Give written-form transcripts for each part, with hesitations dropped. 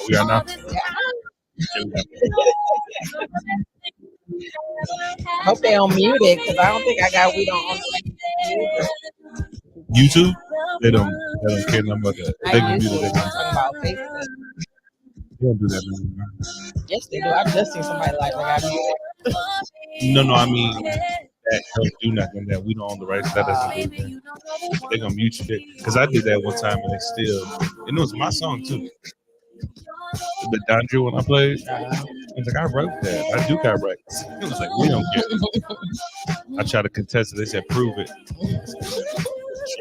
We are now. I hope they don't mute it because I don't think I got we don't own the YouTube, they don't care nothing about that. I They can used do to. I'm that. talking about Facebook. They don't do that anymore. Yes, they do. I just seen somebody like I muted. No, I mean that don't do nothing. That we don't own the rights. That doesn't do anything. They gonna mute you because I did that one time and and it was my song too. The Don Drew when I played, I was like, I wrote that. I do got rights. It was like we don't care. I tried to contest it. They said prove it.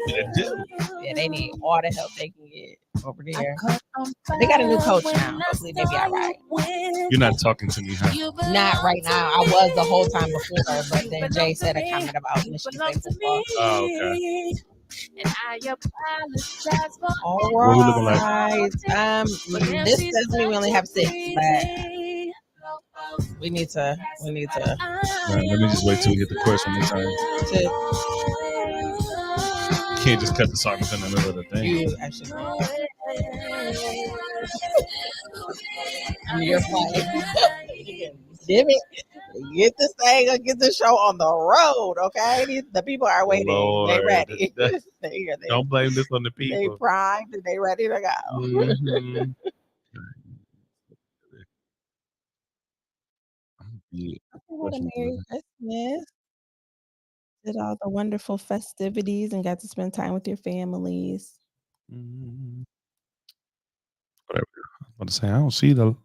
Yeah, they need all the help they can get over there. They got a new coach now. Hopefully they be all right. You're not talking to me, huh? Not right now. I was the whole time before, but then Jay said a comment about Michigan State football. Oh, okay. And I apologize for all right. This tells me we only have 6, but we need to. Let me just wait till we hit the chorus one more time. You can't just cut the song in the middle of the thing. You actually you're playing. Damn it. Get this thing, get the show on the road, okay? The people are waiting. Lord, they ready. Don't blame this on the people. They primed and they ready to go. Mm-hmm. What a Merry Christmas. Did all the wonderful festivities and got to spend time with your families. Mm-hmm. Whatever. I was about to say, I don't see though.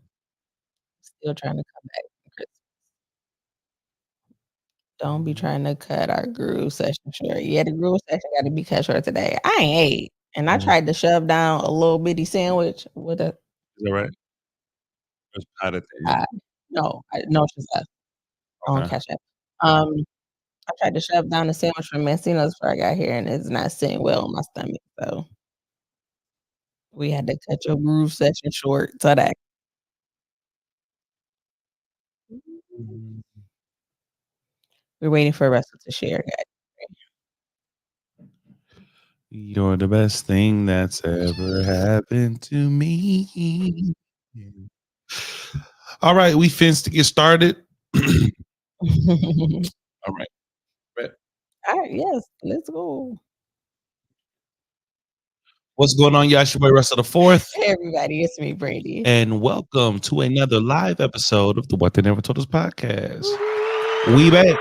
Still trying to come back from Christmas. Don't be trying to cut our groove session short. Yeah, the groove session got to be cut short today. I ain't ate. And I tried to shove down a little bitty sandwich with a. Is that right? It's not no, she's left. On Cash App. I tried to shove down a sandwich from Mancino's before I got here, and it's not sitting well on my stomach. So we had to cut your groove session short today. We're waiting for Russell to share, guys. You're the best thing that's ever happened to me. All right, we fins to get started. All right. All right, yes, let's go. What's going on, y'all? It's your boy Russell the Fourth. Hey, everybody, it's me, Brady. And welcome to another live episode of the What They Never Told Us podcast. We back.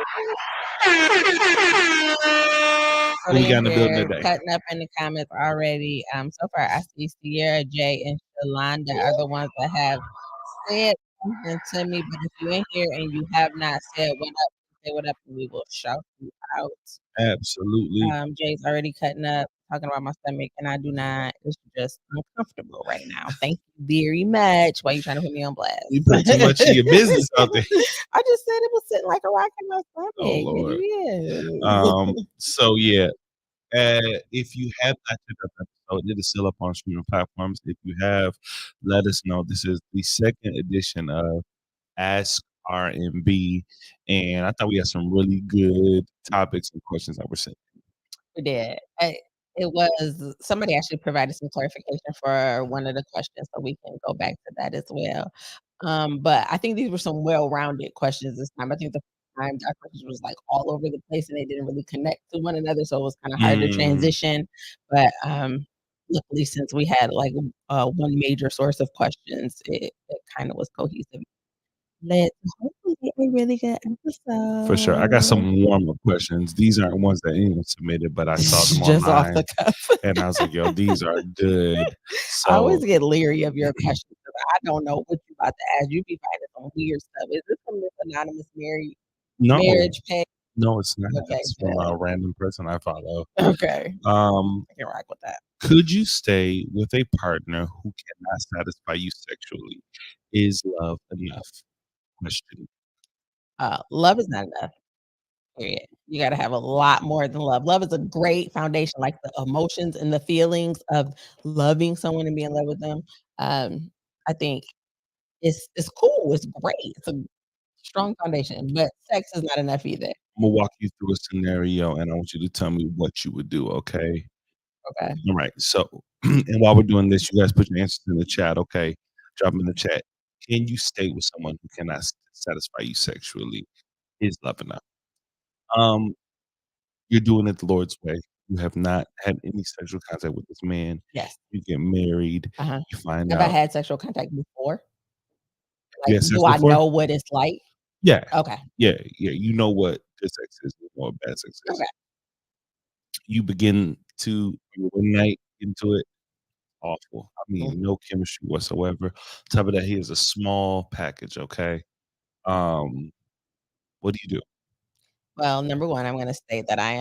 So we got in the building today. Cutting up in the comments already. So far, I see Sierra, Jay, and Shalonda are the ones that have said something to me. But if you in here and you have not said what up, say what up, and we will shout you out. Absolutely. Jay's already cutting up, talking about my stomach, and I do not. It's just uncomfortable right now. Thank you very much. Why are you trying to put me on blast? You put too much of your business out there. I just said it was sitting like a rock in my stomach. Oh, Lord. So yeah, if you have not checked out the episode, it is still up on streaming platforms. If you have, let us know. This is the second edition of Ask R&B, and I thought we had some really good topics and questions that were sent. We did. It was somebody actually provided some clarification for one of the questions, so we can go back to that as well. But I think these were some well-rounded questions this time. I think the time our questions was like all over the place and they didn't really connect to one another, so it was kind of hard to transition. But luckily, since we had like one major source of questions, it kind of was cohesive. Let's hopefully get a really good episode. For sure. I got some warm-up questions. These aren't ones that anyone submitted, but I saw them just online. Off the cuff. And I was like, yo, these are good. So, I always get leery of your questions. I don't know what you about to ask. You be finding some weird stuff. Is this from this anonymous marriage page? No, it's not. Okay, it's from a random person I follow. Okay. I can rock with that. Could you stay with a partner who cannot satisfy you sexually? Is love enough? Question. Love is not enough. Period. You got to have a lot more than love. Love is a great foundation, like the emotions and the feelings of loving someone and being in love with them. I think it's cool. It's great. It's a strong foundation, but sex is not enough either. I'm gonna walk you through a scenario, and I want you to tell me what you would do. Okay. Okay. All right. So, and while we're doing this, you guys put your answers in the chat. Okay. Drop them in the chat. Can you stay with someone who cannot satisfy you sexually? Is love enough? Um, you're doing it the Lord's way. You have not had any sexual contact with this man. Yes. You get married. Uh-huh. You find Have I out. had sexual contact before? You Like, had sex do I before? know what it's like? Yeah. Okay. Yeah. Yeah. You know what good sex is, you know what bad sex is. Okay. You begin to one night into it. Awful. I Mm. mean, no chemistry whatsoever. Top of that, he is a small package, okay? What do you do? Well, number one, I'm gonna say that I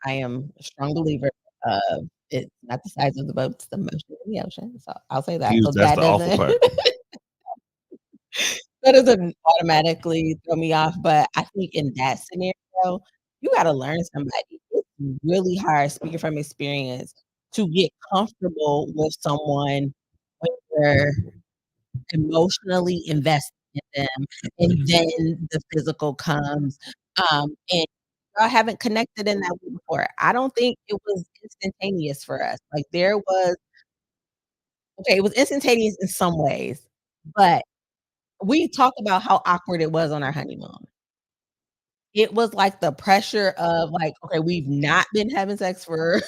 am a strong believer of it's not the size of the boat, it's the motion in the ocean. So I'll say that. So That's that the awful doesn't part. that doesn't automatically throw me off. But I think in that scenario, you gotta learn somebody. It's really hard, speaking from experience, to get comfortable with someone when you're emotionally invested in them, and then the physical comes, and y'all haven't connected in that way before. I don't think it was instantaneous for us. Like, it was instantaneous in some ways, but we talked about how awkward it was on our honeymoon. It was like the pressure of like, okay, we've not been having sex for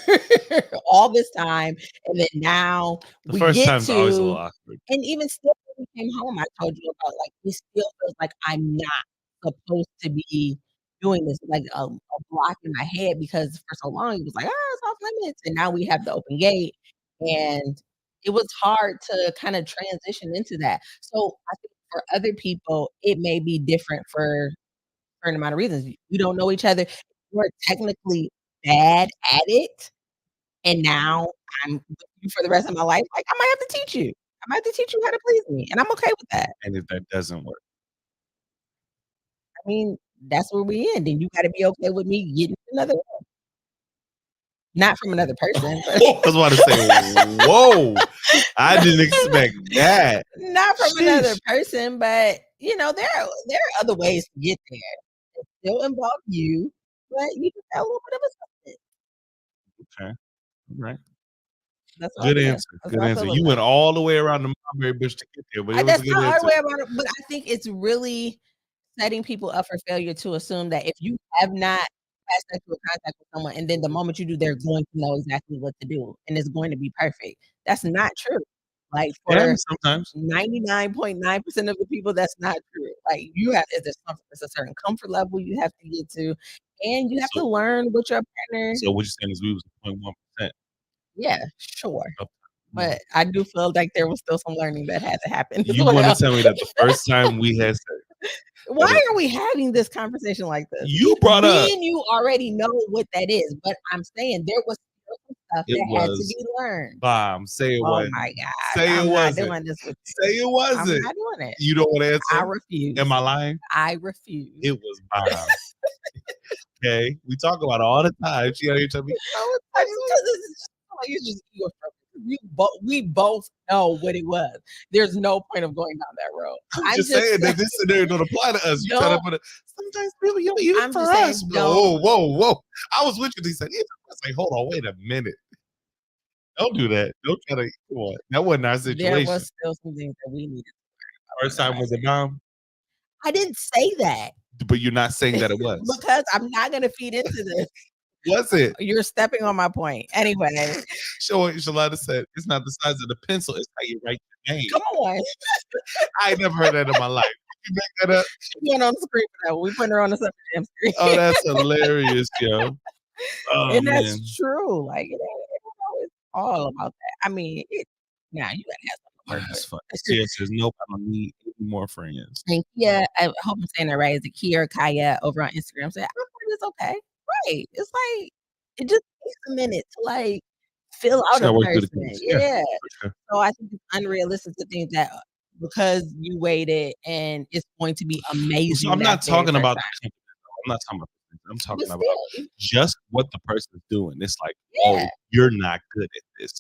all this time, and then now The we first get time's always a little to awkward. and even still when we came home, I told you about, like, it still feels like I'm not supposed to be doing this, like, a block in my head because for so long it was like, "Ah, it's off limits," and now we have the open gate, and it was hard to kinda transition into that. So, I think for other people, it may be different for certain amount of reasons. We don't know each other. We're technically bad at it, and now I'm with you for the rest of my life. Like, I might have to teach you. I might have to teach you how to please me, and I'm okay with that. And if that doesn't work. I mean, that's where we end, and you gotta be okay with me getting another one. Not from another person, but I was about to say, whoa, I didn't expect that. not from another Sheesh. person, but, there are other ways to get there. It still involve you, but you just got a little bit of assistance. Okay. All right. That's all Good I'm saying. answer. That's Good all I answer. feel You about went it. all the way around the mulberry bush to get there, but it was a That's good not our answer. way about it, but I think it's really setting people up for failure to assume that if you have not had sexual contact with someone, and then the moment you do, they're going to know exactly what to do, and it's going to be perfect. That's not true. Like, It for happens sometimes. 99.9% of the people, that's not true. Like, there's a certain comfort level you have to get to, and you have to So learn with your partner. so what you're saying is we was 0.1%. Yeah, sure. of But I do feel like there was still some learning that had to happen as You wanna well. tell me that the first time we had sex Why are we having this conversation like this? you brought up Me and you already know what that is, but I'm saying there was still some stuff it that had to was be learned. bomb. Say it Oh wasn't. my gosh, Say it I'm not wasn't. doing this with you. Say it I'm wasn't. not doing it. You don't wanna I answer? refuse. Am I lying? I refuse. It was bomb. Okay? We talk about it all the time. She out here telling me, "Oh, I just 'cause it's just like it's just ego trip. We both know what it was. There's no point of going down that road. I'm just saying that this scenario don't apply to us. You trying to Don't put it sometimes people, you know, even I'm for just saying, us. don't Whoa. I was with you. He said, even for us. Like, hold on, wait a minute. Don't do that. Don't try to come on. That wasn't our there situation. was still some things that we needed to learn First about time one was a another. bomb, I didn't say that but you're not saying that it was. because I'm not gonna feed into this. Was it? You're stepping on my point. Anyway, Shalada said, it's not the size of the pencil, it's how you write your name. come on. I ain't never heard that in my life. You make that up? She went on the screen for that. We putting her on the damn screen. Oh, that's hilarious, yo. Oh, And man. that's true. Like, it ain't always all about that. I mean, now you gotta have Oh, something to work that's with. fun. Tia says, nope, I don't need any more friends. And Kia, I hope I'm saying that right. Is it Kia or Kaya over on Instagram? Said, I thought it's okay. Right. It's like it just takes a minute to like fill Just out a gotta work through the person. kinks. Yeah, Yeah. for sure. So I think it's unrealistic to think that because you waited and it's going to be amazing. So I'm not that very talking first about time. I'm not talking about I'm But talking about still, just what the person is doing. It's like, oh, yeah. you're not good at this.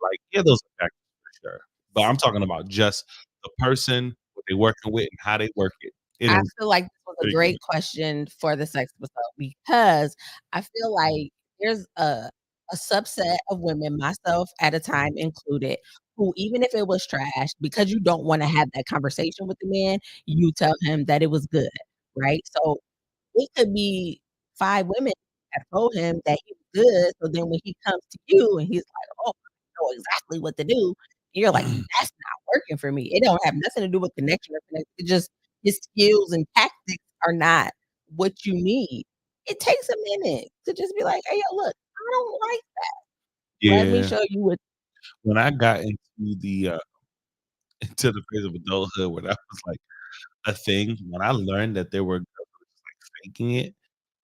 Like, yeah, those are factors for sure. But I'm talking about just the person, what they're working with, and how they work it. It I is feel like this was a pretty great good. question for the sex episode because I feel like there's a a subset of women, myself at a time included, who even if it was trash, because you don't wanna have that conversation with the man, you tell him that it was good, right? So it could be 5 women that told him that he was good, so then when he comes to you and he's like, "Oh, I know exactly what to do," you're like, "That's not working for me." It don't have nothing to do with connection or connect it just his skills and tactics are not what you need. It takes a minute to just be like, "Hey, yo, look, I don't like let me Yeah. show you what." When I got into the into the phase of adulthood where that was like a thing, when I learned that there were girls who were just, like, faking it,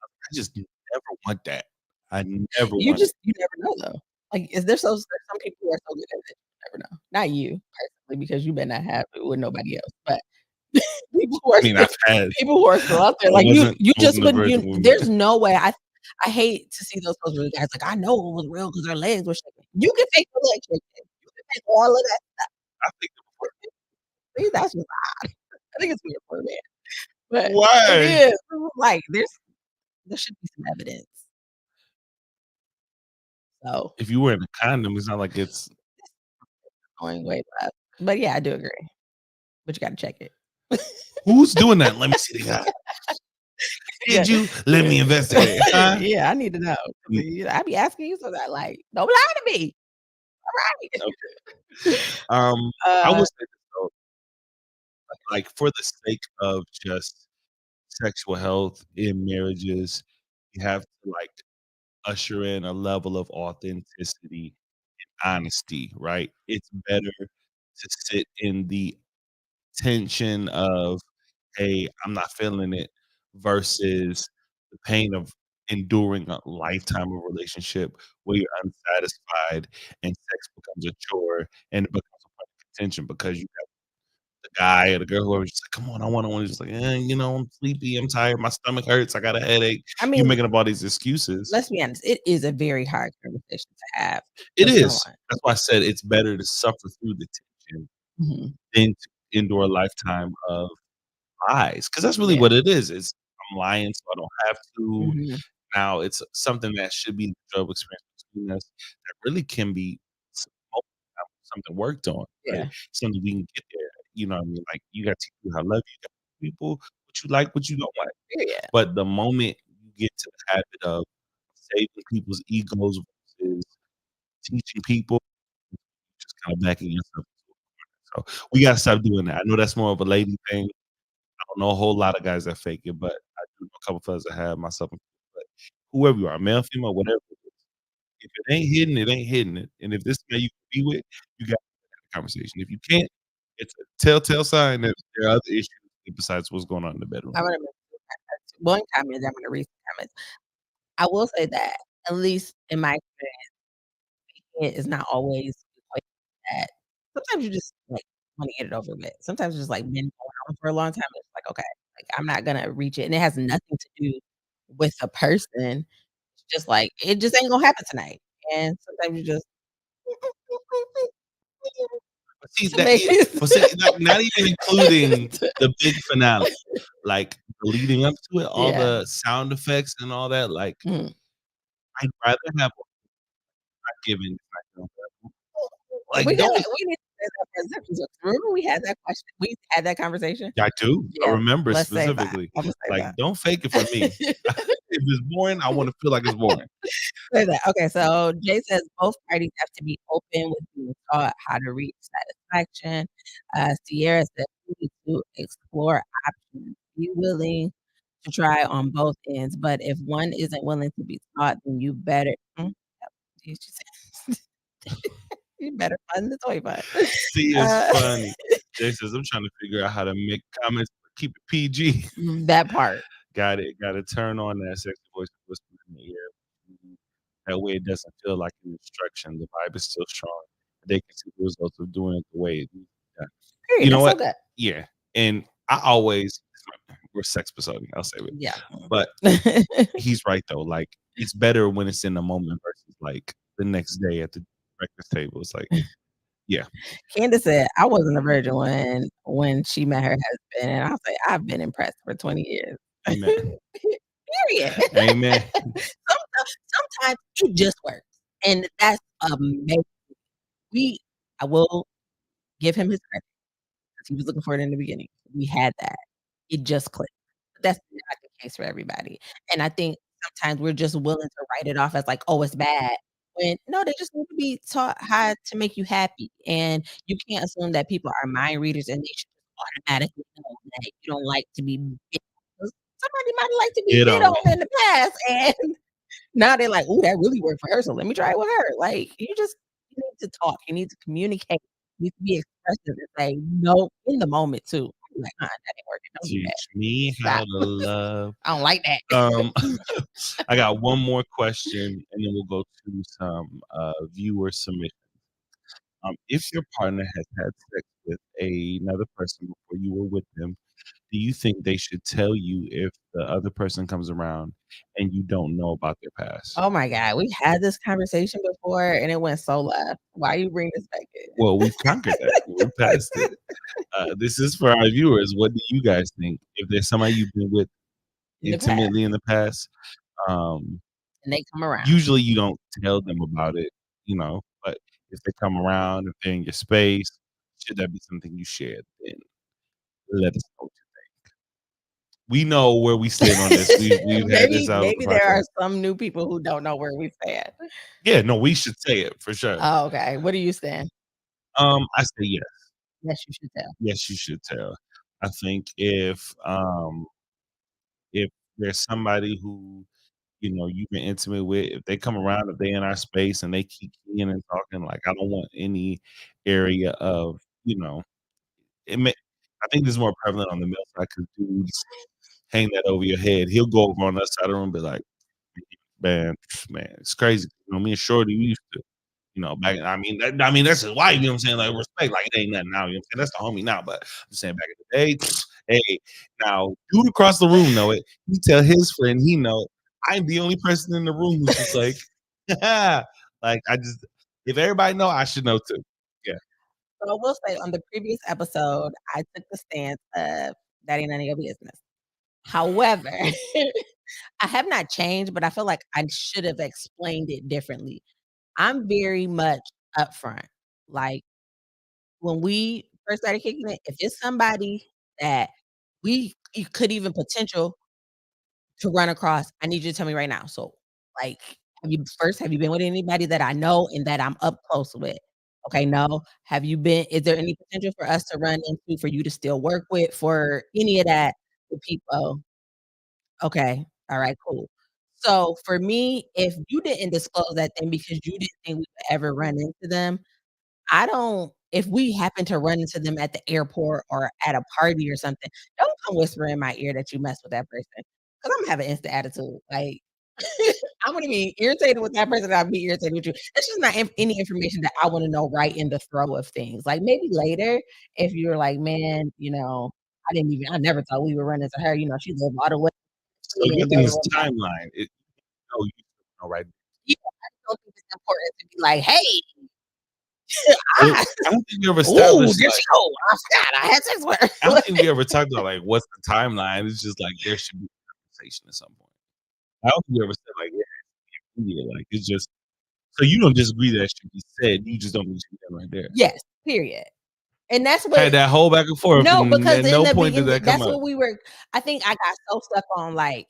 I just never want that. I never want it. You never know though. Like, is there's some people who are so good at it, you never know. Not you personally, because you better not have it with nobody else, but people who I are mean, still I've had people who are still out there, I like, wasn't you I just wasn't a wouldn't virgin when we there's met. no way I hate to see those posts where the guy's like, "I know it was real because her legs were shaking." You can fake the leg shaking. You can fake all of that. I think See, that's just odd. I think it's weird for a man, but it why? is. Like, there should be some evidence. So, If you wearing a condom, it's not like it's going way left. But yeah, I do agree, but you gotta check it. who's doing that? Let me see the guy. Yeah. Did you? Let me investigate, huh? Yeah, I need to know. I be asking you so that, like, don't lie to me. Alright. Okay. I Uh, would say this though, like for the sake of just sexual health in marriages, you have to like usher in a level of authenticity, honesty, right? It's better to sit in the tension of, "Hey, I'm not feeling it," versus the pain of enduring a lifetime of relationship where you're unsatisfied and sex becomes a chore and it becomes a point of contention because you got the guy or the girl, whoever's just like, "Come on, I wanna," just like, I'm sleepy, I'm tired, my stomach hurts, I got a headache." I You're mean, making up all these excuses. let's be honest, it is a very hard conversation to have It with is. someone. That's why I said it's better to suffer through the tension Mhm. than to endure a lifetime of lies, because that's really Yeah. what it is. It's I'm lying so I don't have to. Mhm. Now it's something that should be the job experience between us that really can be s something worked on, right? Yeah. Something we can get there, you know what I mean? Like, you gotta teach people how to love you, you gotta teach people what you like, what you don't like. Period. But the moment you get to the habit of saving people's egos versus teaching people, just kinda backing yourself into a corner. So, we gotta stop doing that. I know that's more of a lady thing. I don't know a whole lot of guys that fake it, but I do know a couple fellas that have, myself included. But whoever you are, male, female, whatever it is, if it ain't hidden, it ain't hidden it. And if this man you can be with, you got to have a conversation. If you can't, it's a telltale sign that there are other issues besides what's going on in the bedroom. I'm gonna make one comment, then I'm gonna read some comments. I will say that, at least in my experience, it is not always equated that sometimes you just, like, wanna get it over with. Sometimes it's just, like, been going on for a long time, it's like, "Okay, like, I'm not gonna reach it," and it has nothing to do with the person. It's just, like, it just ain't gonna happen tonight, and sometimes you just But see to that make yeah, but see, like, not even including the big finale, like, leading up to it, all Yeah. the sound effects and all that, like, Mhm. I'd rather have not given, We like, gotta don't we need to save that for a second. So remember we had that conversation? I do. I Yeah, remember let's save that. specifically. Imma save Like, that. don't fake it for me. If it's boring, I wanna feel like it's boring. Say that. Okay, so Jay says both parties have to be open with being taught how to reach satisfaction. Sierra says we need to explore options. Be willing to try on both ends, but if one isn't willing to be taught, then you better did you say you better fund the toy fund. See, it's Uh, funny. Jay says, "I'm trying to figure out how to make comments, but keep it PG." that part. Got it. Turn on that sexy voice whisper in the ear. That way it doesn't feel like an instruction. The vibe is still strong. They can see the results of doing it the way it needs to be done. Period, You know that's so what? good. Yeah, and I always we're sex episode, I'll say it. Yeah. But he's right though. Like it's better when it's in the moment versus like the next day at the breakfast table. It's like, yeah, Candace said, "I wasn't a virgin when she met her husband," and I was like, "I've been impressed for 20 years." amen, Period. amen. Sometimes it just works, And that's amazing. I will give him his credit because he was looking for it in the beginning. We had that. It just clicked. But that's not the case for everybody. And I think sometimes we're just willing to write it off as like, "Oh, it's bad." When no, they just need to be taught how to make you happy. And you can't assume that people are mind readers and they should just automatically know that you don't like to be bit. 'Cause somebody might like to be Get bit on. on in the past, and now they're like, "Ooh, that really worked for her, so let me try it with her." Like, you need to talk, you need to communicate, you need to be expressive and say no in the moment too. Like, that ain't working. Don't do that. Teach me how Stop. to love. I don't like that. I got one more question, and then we'll go to some viewer submissions. If your partner has had sex with another person before you were with them, do you think they should tell you if the other person comes around and you don't know about their past? Oh my god, we had this conversation before and it went so left. Why you bring this back in? Well, we've conquered that. We're past it. This is for our viewers. What do you guys think? If there's somebody you've been with In the past, intimately in the past, um, and they come around. usually you don't tell them about it, but if they come around, if they're in your space, should that be something you share? Then let us know what you think. We know where we stand on this. We've had this out on the Maybe there are podcast. some new people who don't know where we stand. Yeah, no, we should say it for sure. Oh, okay. What do you stand? I say yes. Yes, you should tell. Yes, you should tell. I think if there's somebody who you've been intimate with, if they come around, if they in our space and they keep in and talking, like I don't want any area of, it may I think this is more prevalent on the male side because dudes hang that over your head. He'll go over on the other side of the room and be like, man, it's crazy. Me and Shorty, we used to, back that's his wife, you know what I'm saying? Like respect, like it ain't nothing now, you know what I'm saying? That's the homie now, but I'm saying back in the day, hey, now dude across the room know it. He tell his friend he know it. I'm the only person in the room who's just like, like if everybody know, I should know too. Yeah. So I will say on the previous episode, I took the stance of that ain't none of your business. However, I have not changed, but I feel like I should have explained it differently. I'm very much upfront. Like when we first started kicking it, if it's somebody that you could even potential to run across, I need you to tell me right now. So, like, have you been with anybody that I know and that I'm up close with? Okay, no. Is there any potential for us to run into for you to still work with for any of that with people? Okay. All right, cool. So for me, if you didn't disclose that thing because you didn't think we would ever run into them, I don't if we happen to run into them at the airport or at a party or something, don't come whisper in my ear that you mess with that person, because 'cause I'm have an instant attitude, like, I'm gonna be irritated with that person, I'll be irritated with you. That's just not any information that I wanna know right in the throw of things, like, maybe later, if you're like, "Man, I never thought we would run into her, she lived all the way So your and blah, thing blah, is blah, blah." timeline. You know, right? Yeah, I don't think it's important to be like, "Hey, I I don't think we ever ooh, established there like she go. I forgot I had sex with her." I don't think we ever talked about like what's the timeline. It's just like there should be a conversation at some point. I don't think we ever said like like it's just so you don't disagree that it should be said. You just don't disagree that right there. Yes, period. And that's Had what that whole back and forth, no, and because at in no the point did beginning, that come that's up. what we were I think I got so stuck on, like,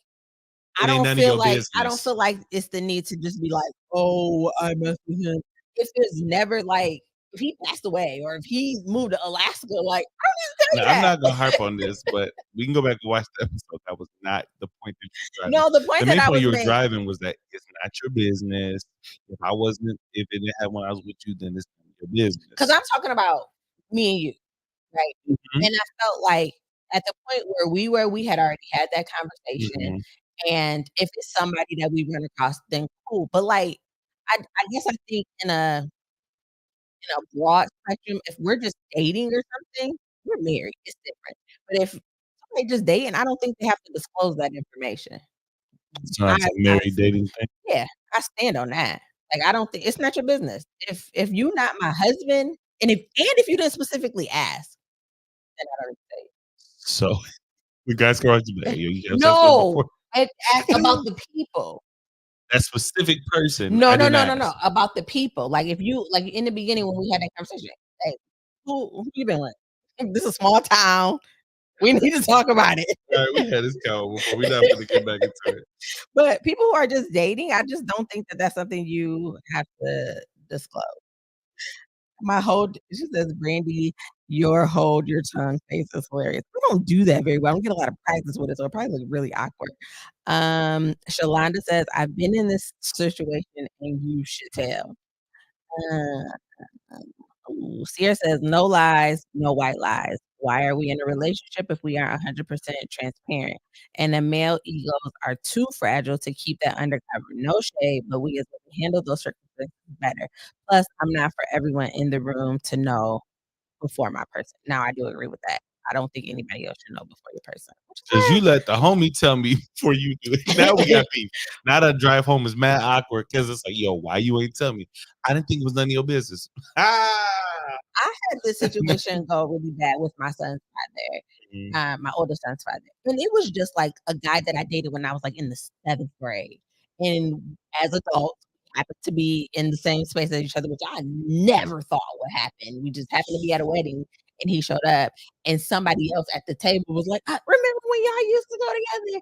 It ain't none of your I don't business. feel like it's the need to just be like, "Oh, I messed with him." If it's never like if he passed away or if he moved to Alaska, like, I didn't tell Now, you I'm that. not gonna harp on this, but we can go back and watch the episode. That was not the point that you were driving. No, the point The that main I point was you were making driving was that it's not your business. If it didn't happen when I was with you, then it's not your business. because 'cause I'm talking about me and you, right? Mhm, And I felt like at the point where we had already had that conversation, mhm. and if it's somebody that we run across, then cool. But like, I guess I think in a broad spectrum, if we're just dating or something, we're married. It's different. But if somebody just dating, I don't think they have to disclose that information. So I that's a married honestly, dating thing. yeah, I stand on that. Like, I don't think it's not your business. If you not my husband, and if you didn't specifically ask, then I don't say. So the guys go out to bed. You have sex with them No, before? I ask about the people. that specific person, No, I no, didn't no, no, no. ask. About the people. Like if you like in the beginning when we had that conversation, hey, who you been with? This is a small town. We need to talk about it. All right, we had this call before. We're not gonna get back into it. But people who are just dating, I just don't think that that's something you have to disclose. My hold she says, "Brandy, your hold your tongue face is hilarious." We don't do that very well. I don't get a lot of practice with it, so it probably look really awkward. Shalonda says, "I've been in this situation and you should tell." Uh, Ooh, Sierra says, "No lies, no white lies. Why are we in a relationship if we aren't 100% transparent? And the male egos are too fragile to keep that undercover. No shade, but we as women handle those circumstances better. Plus, I'm not for everyone in the room to know before my person." Now, I do agree with that. I don't think anybody else should know before your person. Cause you let the homie tell me before you do it. Now we got beef. Now that drive home is mad awkward because it's like, yo, why you ain't tell me? I didn't think it was none of your business. I had this situation go really bad with my son's father, Mhm. my oldest son's father, and it was just like a guy that I dated when I was like in the 7th grade, and as adults, we happened to be in the same space as each other, which I never thought would happen. We just happened to be at a wedding, and he showed up, and somebody else at the table was like, "I remember when y'all used to go together?"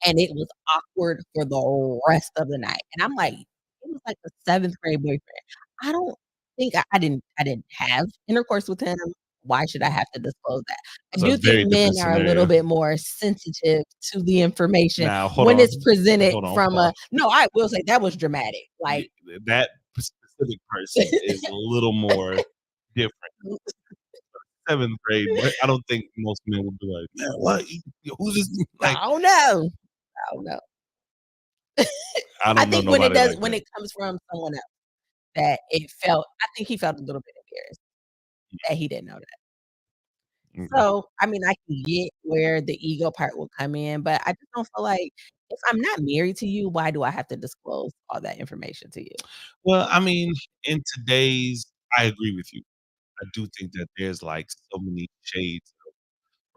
And it was awkward for the rest of the night, and I'm like, it was like a 7th grade boyfriend. I don't think I didn't have intercourse with him. Why should I have to disclose that? I It's a do very think men different are a little scenario. bit more sensitive to the information Now, hold when on. it's presented Hold on, from a pause. no, I will say that was dramatic. Y Like that specific person is a little more different. 7th grade, but I don't think most men would be like, "Man, what? Who's this?" Like, I don't know. I don't know. I I don't know think when nobody like when that. it comes from someone else that it felt I think he felt a little bit embarrassed that he didn't know that. Mm. So, I mean, I can get where the ego part will come in, but I just don't feel like if I'm not married to you, why do I have to disclose all that information to you? Well, I mean, in today's I agree with you. I do think that there's, like, so many shades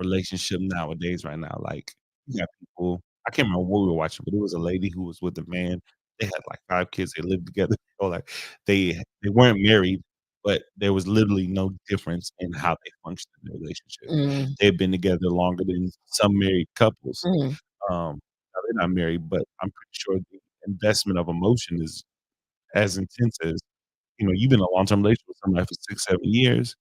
relationship nowadays right now. Like, you got people I can't remember what we were watching, but it was a lady who was with a man. They had, like, 5 kids, they lived together, or, like, they weren't married, but there was literally no difference in how they functioned in the relationship. Mm, They've been together longer than some married couples. mm. Now they're not married, but I'm pretty sure the investment of emotion is as intense as you've been in a long-term relationship with somebody for 6, 7 years.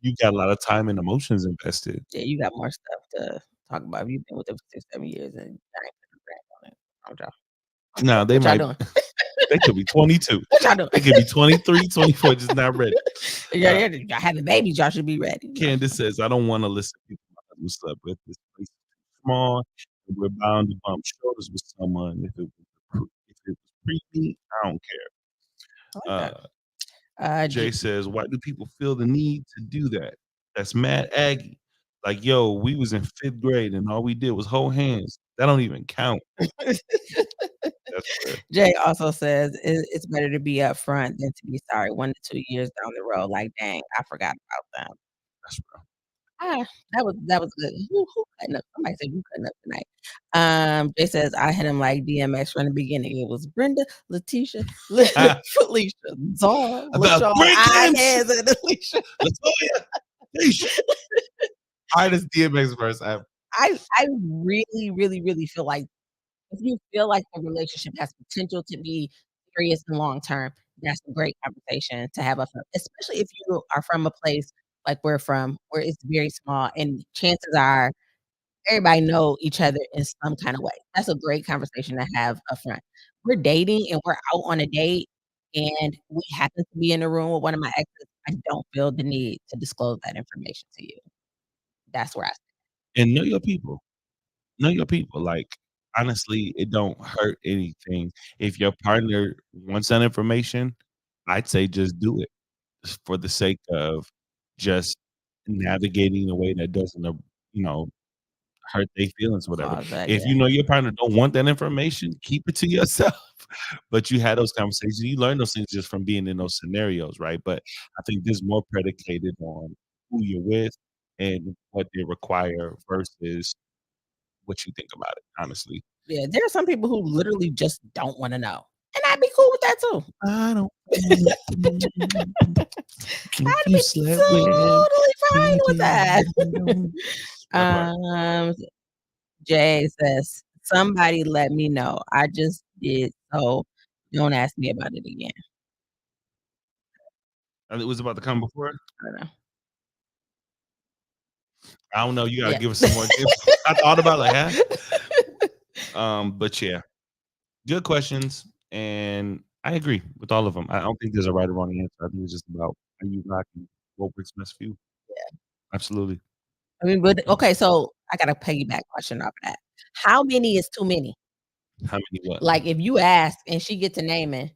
You got a lot of time and emotions invested. Yeah, you got more stuff to talk about. You've been with them for 6, 7 years and I ain't put a brand on it. What y'all Now they what y'all might doing? they could be 22. What y'all doing? They could be 23, 24, just not ready. Yeah, Uh, yeah, y'all having babies, y'all should be ready. No. Candace says, "I don't wanna listen to people my husband slept with. This place is too small, and we're bound to bump shoulders with someone. If it was preteen, I don't I care." like that. Jay says, "Why do people feel the need to do that? That's mad aggy. Like, yo, we was in 5th grade and all we did was hold hands. That don't even count." That's fair. Jay also says it's better to be upfront than to be sorry 1 to 2 years down the road. Like, dang, I forgot about that. That's real. Ah, that was good. Who cutting up? Somebody said you cutting up tonight. Jay says I hit him like DMX from the beginning. It was Brenda, Letitia, Felicia, Zara, About LaShawn, break hands. Inez, and Alicia. Latoya. Yeesh. Hardest DMX verse ever. I really, really, really feel like if you feel like a relationship has potential to be serious and long term, that's a great conversation to have up front, especially if you are from a place like we're from, where it's very small and chances are everybody know each other in some kind of way. That's a great conversation to have up front. We're dating and we're out on a date and we happen to be in a room with one of my exes. I don't feel the need to disclose that information to you. That's where I And know your people. Know your people. Like, honestly, it don't hurt anything. If your partner wants that information, I'd say just do it for the sake of just navigating in a way that doesn't, you know, hurt their feelings, whatever. cause that, If yeah. you know your partner don't want that information, keep it to yourself. But you had those conversations. You learn those things just from being in those scenarios, right? But I think this is more predicated on who you're with and what they require versus what you think about it, honestly. Yeah, there are some people who literally just don't wanna know, and I'd be cool with that too. I don't I'd you be slept with totally fine me, with that. That part. Jay says, "Somebody let me know. I just did, so don't ask me about it again." And it was about to come before? I don't know. I don't know, you gotta Yeah. give us some more tips. I thought about like, but yeah. Good questions, and I agree with all of them. I don't think there's a right or wrong answer. I think it's just about how you rocking what works best for you. Yeah. Absolutely. I mean, but okay, so I got a piggyback question off of that. How many is too many? How many what? Like, if you ask and she gets to naming,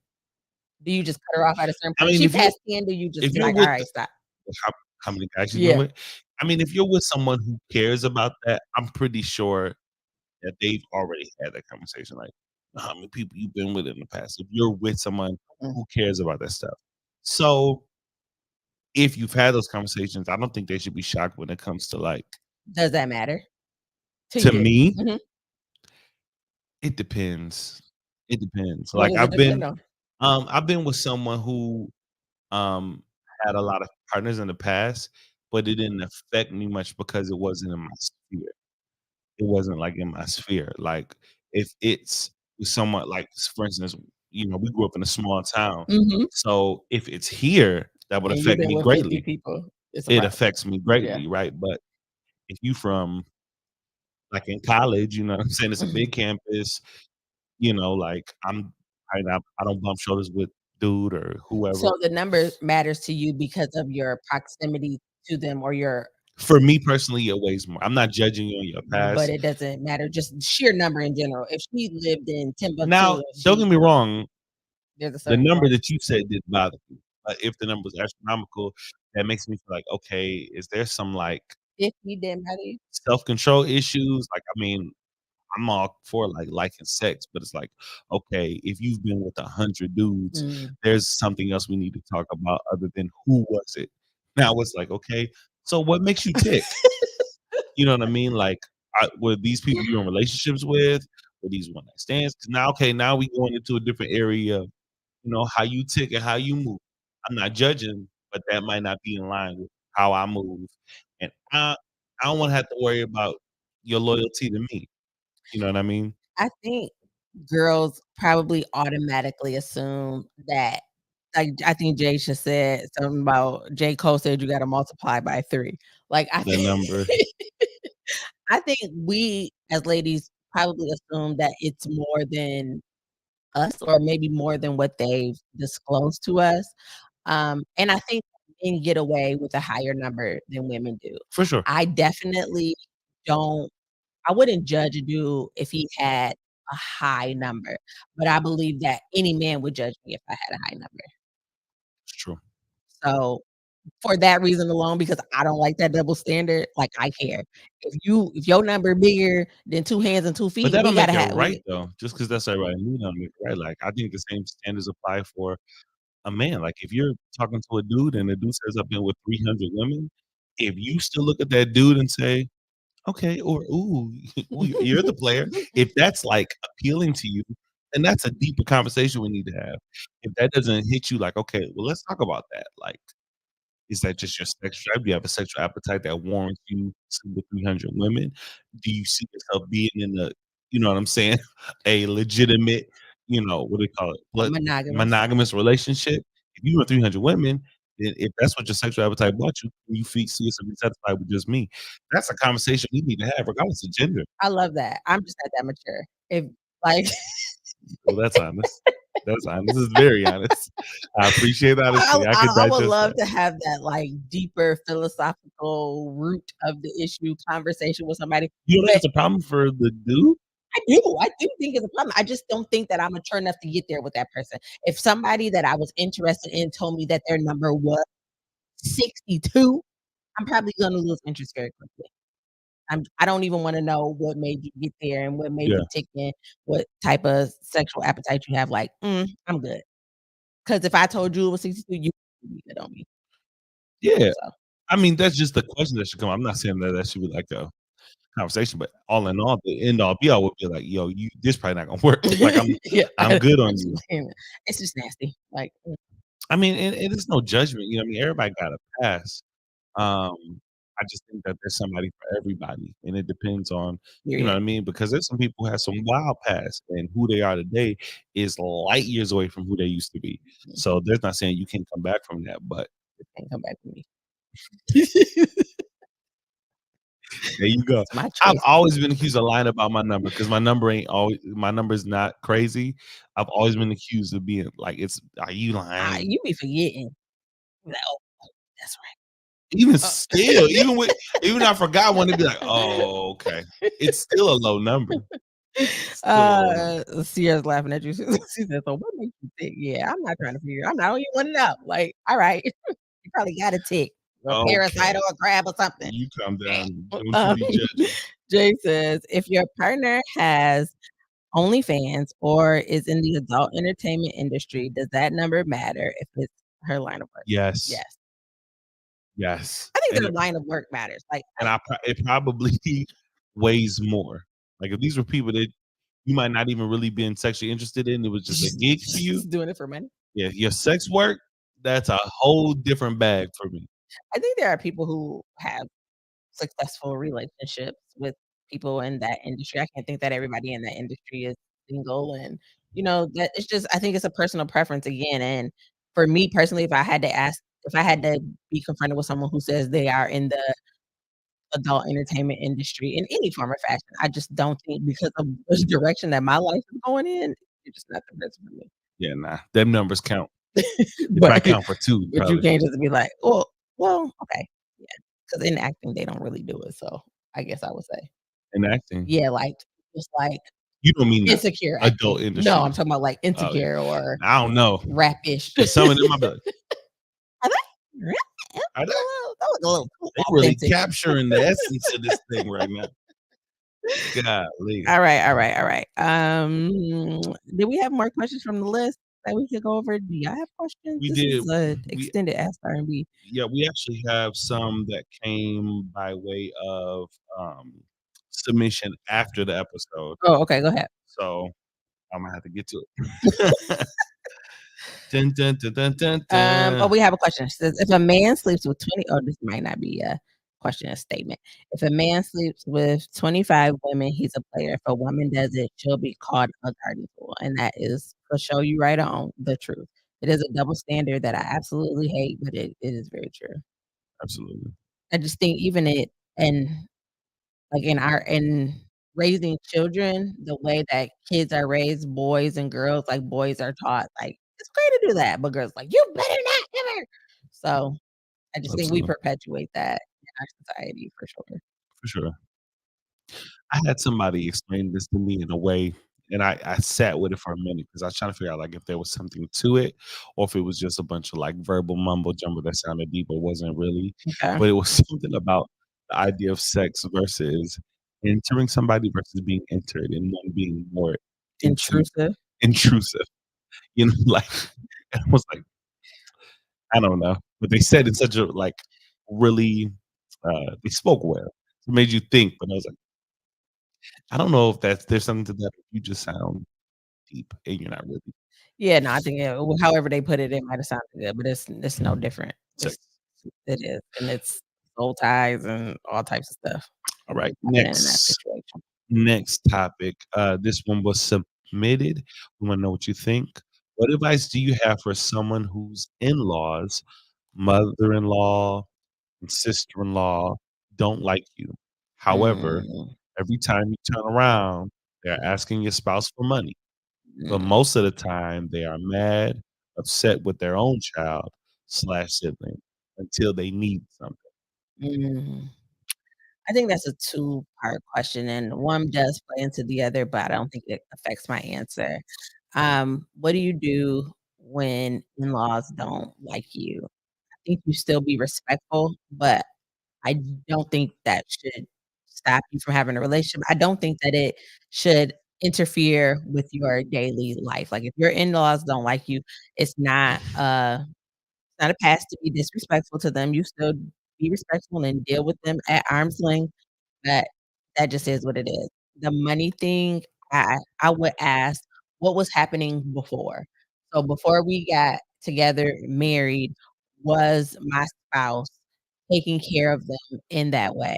do you just cut her off at a certain I point? mean, She passed 10, do you just if be you're like, with "Alright, stop." how how many guys you been Yeah. with? I mean, if you're with someone who cares about that, I'm pretty sure that they've already had that conversation. Like, how many people you've been with in the past? If you're with someone Mm. who cares about that stuff. So if you've had those conversations, I don't think they should be shocked when it comes to like Does that matter to to you? me, Mhm. it depends. It depends. What Like does it depend on? I've been with someone who um had a lot of partners in the past, but it didn't affect me much because it wasn't in my sphere. It wasn't like in my sphere. Like if it's with someone like for instance, we grew up in a small town. Mhm. So if it's here, that would And you've affect been me with 50 greatly. people. It's a It problem. affects me Yeah. greatly, right? But if you from like in college, you know what I'm saying? It's a big campus, like I don't bump shoulders with dude or whoever. So the number matters to you because of your proximity to them or your For me personally, it weighs more. I'm not judging you on your but past. it doesn't matter, just sheer number in general. If she lived in Timbuktu Now, and don't get me wrong, there's a the certain number point. that you said didn't bother me. But if the number is astronomical, that makes me feel like, okay, is there some like 50 didn't matter to you? self-control issues? Like, I mean, I'm all for like liking sex, but it's like, okay, if you've been with 100 dudes, Mm. there's something else we need to talk about other than who was it. Now it's like, okay, so what makes you tick? You know what I mean? Like, were these people you're in relationships with? Were these one night stands? 'Cause now, okay, now we going into a different area of, how you tick and how you move. I'm not judging, but that might not be in line with how I move. And I don't want to have to worry about your loyalty to me. You know what I mean? I think girls probably automatically assume that I think Jay just said something about J. Cole said you gotta multiply by 3. Like, I The think number. I think we as ladies probably assume that it's more than us or maybe more than what they've disclosed to us. And I think men get away with a higher number than women do. For sure. I definitely don't I wouldn't judge a dude if he had a high number, but I believe that any man would judge me if I had a high number. It's true. So, for that reason alone, because I don't like that double standard, like, I care. If your number bigger than 2 hands and 2 But feet, that we don't make gotta it have right we though. Just because that's everybody knew don't make it right. Like I think the same standards apply for a man. Like if you're talking to a dude and the dude says I've been with 300 women, if you still look at that dude and say, okay, or ooh, ooh, you're the player. If that's like appealing to you, then that's a deeper conversation we need to have. If that doesn't hit you, like, okay, well, let's talk about that. Like, is that just your sex drive? Do you have a sexual appetite that warrants you sleep with 300 women? Do you see yourself being in a, you know what I'm saying, a legitimate, what do they call it, monogamous. monogamous relationship? If you were 300 women, then if that's what your sexual appetite brought you, and you see yourself be satisfied with just me. That's a conversation we need to have, regardless of gender. I love that. I'm just not that mature. If like Well, that's honest. That's honest. This is very honest. I appreciate the honesty. I can I would digest love that. to have that, like, deeper philosophical root of the issue conversation with somebody, You don't think but it's a problem for the dude? I do think it's a problem. I just don't think that I'm mature enough to get there with that person. If somebody that I was interested in told me that their number was 62, I'm probably gonna lose interest very quickly. I don't even wanna know what made you get there and what made Yeah. you tick in, what type of sexual appetite you have, like, I'm good. 'Cause if I told you it was 62, you would be good on me. Yeah. So, I mean, that's just the question that should come. I'm not saying that should be like a conversation. But all in all, the end all be all would be like, yo, you this probably not gonna work. Like Yeah, I'm good on that's you. what I'm saying. It's just nasty. Like, I mean, and it's no judgment. You know what I mean? Everybody got a pass. Um, I just think that there's somebody for everybody, and it depends on, you know period. what I mean? Because there's some people who have some wild past, and who they are today is light years away from who they used to be. So there's not saying you can come back from that, but Can't come back to me. there you go. It's my I've choice. always been accused of lying about my number because my number is not crazy. I've always been accused of being like, are you lying? You be forgetting. Like, oh, that's Even right. still, even I forgot one to be like, oh, okay. It's still a low number. Still a low number. Sierra's laughing at you. She said, "So what makes you tick?" Yeah, I'm not trying to figure. I don't even want to know. Like, all right, you probably got a tick, or a parasite, Okay. or a crab, or something. You calm down. Don't you Um, be judging. Jay says, if your partner has OnlyFans or is in the adult entertainment industry, does that number matter if it's her line of work? Yes. Yes, Yes. I think And their line of work matters. Like, it probably weighs more. Like if these were people that you might not even really been sexually interested in, it was just a gig for you. just doing it for money. Yeah, your sex work, that's a whole different bag for me. I think there are people who have successful relationships with people in that industry. I can't think that everybody in that industry is single, and that it's just, I think it's a personal preference again. And for me personally, if I had to be confronted with someone who says they are in the adult entertainment industry in any form or fashion, I just don't think, because of the direction that my life is going in, it's just not the best for me. Yeah, nah. Them numbers count. They But might count for 2, but you probably. can't just be like, well, okay, yeah, because in acting they don't really do it. So I guess I would say. In acting. Yeah, like, just like You don't mean the Insecure adult acting. industry. No, I'm talking about, like, Oh, yeah. Insecure or I don't know. Rap-ish. 'Cause some of them, I be like, Are they rap? are they That was a little too they really authentic. capturing the essence of this thing right now. Golly. All right. Did we have more questions from the list that we could go over? Do y'all have questions? We This did. is a We extended Ask R&B. Yeah, we actually have some that came by way of, submission after the episode, Oh, okay, go ahead. so Imma have to get to it. Dun, dun, dun, dun, dun, dun. We have a question. It says, if a man sleeps with 20, oh, this might not be a question, a statement. If a man sleeps with 25 women, he's a player. If a woman does it, she'll be called a garden tool. And that is, for show you right on, the truth. It is a double standard that I absolutely hate, but it is very true. Absolutely. I just think even and like in raising children, the way that kids are raised, boys and girls, like boys are taught, like, it's great to do that, but girls like, you better not ever. So I just think we Absolutely. perpetuate that in our society for sure. For sure. I had somebody explain this to me in a way, and I sat with it for a minute because I was trying to figure out, like, if there was something to it or if it was just a bunch of, like, verbal mumbo jumbo that sounded deep but wasn't really. Okay. But it was something about the idea of sex versus entering somebody versus being entered, and one being more Intrusive. intrusive, like, and I was like, I don't know, but they said in such a, like, really, they spoke well. It made you think, but I was like, I don't know if there's something to that, if you just sound deep and you're not really Yeah, no, I think however they put it, it might have sounded good, but it's no different. sex. It is, and it's soul ties and all types of stuff All right, happening in that situation. next topic. This one was submitted. We wanna know what you think. What advice do you have for someone whose in-laws, mother-in-law and sister-in-law don't like you? However, Mm, every time you turn around, they're asking your spouse for money, but mm, most of the time they are mad, upset with their own child/sibling until they need something. mm. I think that's a two-part question, and one does play into the other, but I don't think it affects my answer. What do you do when in-laws don't like you? I think you still be respectful, but I don't think that should stop you from having a relationship. I don't think that it should interfere with your daily life. Like, if your in-laws don't like you, it's not a pass to be disrespectful to them. You still be respectful and deal with them at arm's length. But that just is what it is. The money thing, I would ask what was happening before. So before we got together, married, was my spouse taking care of them in that way?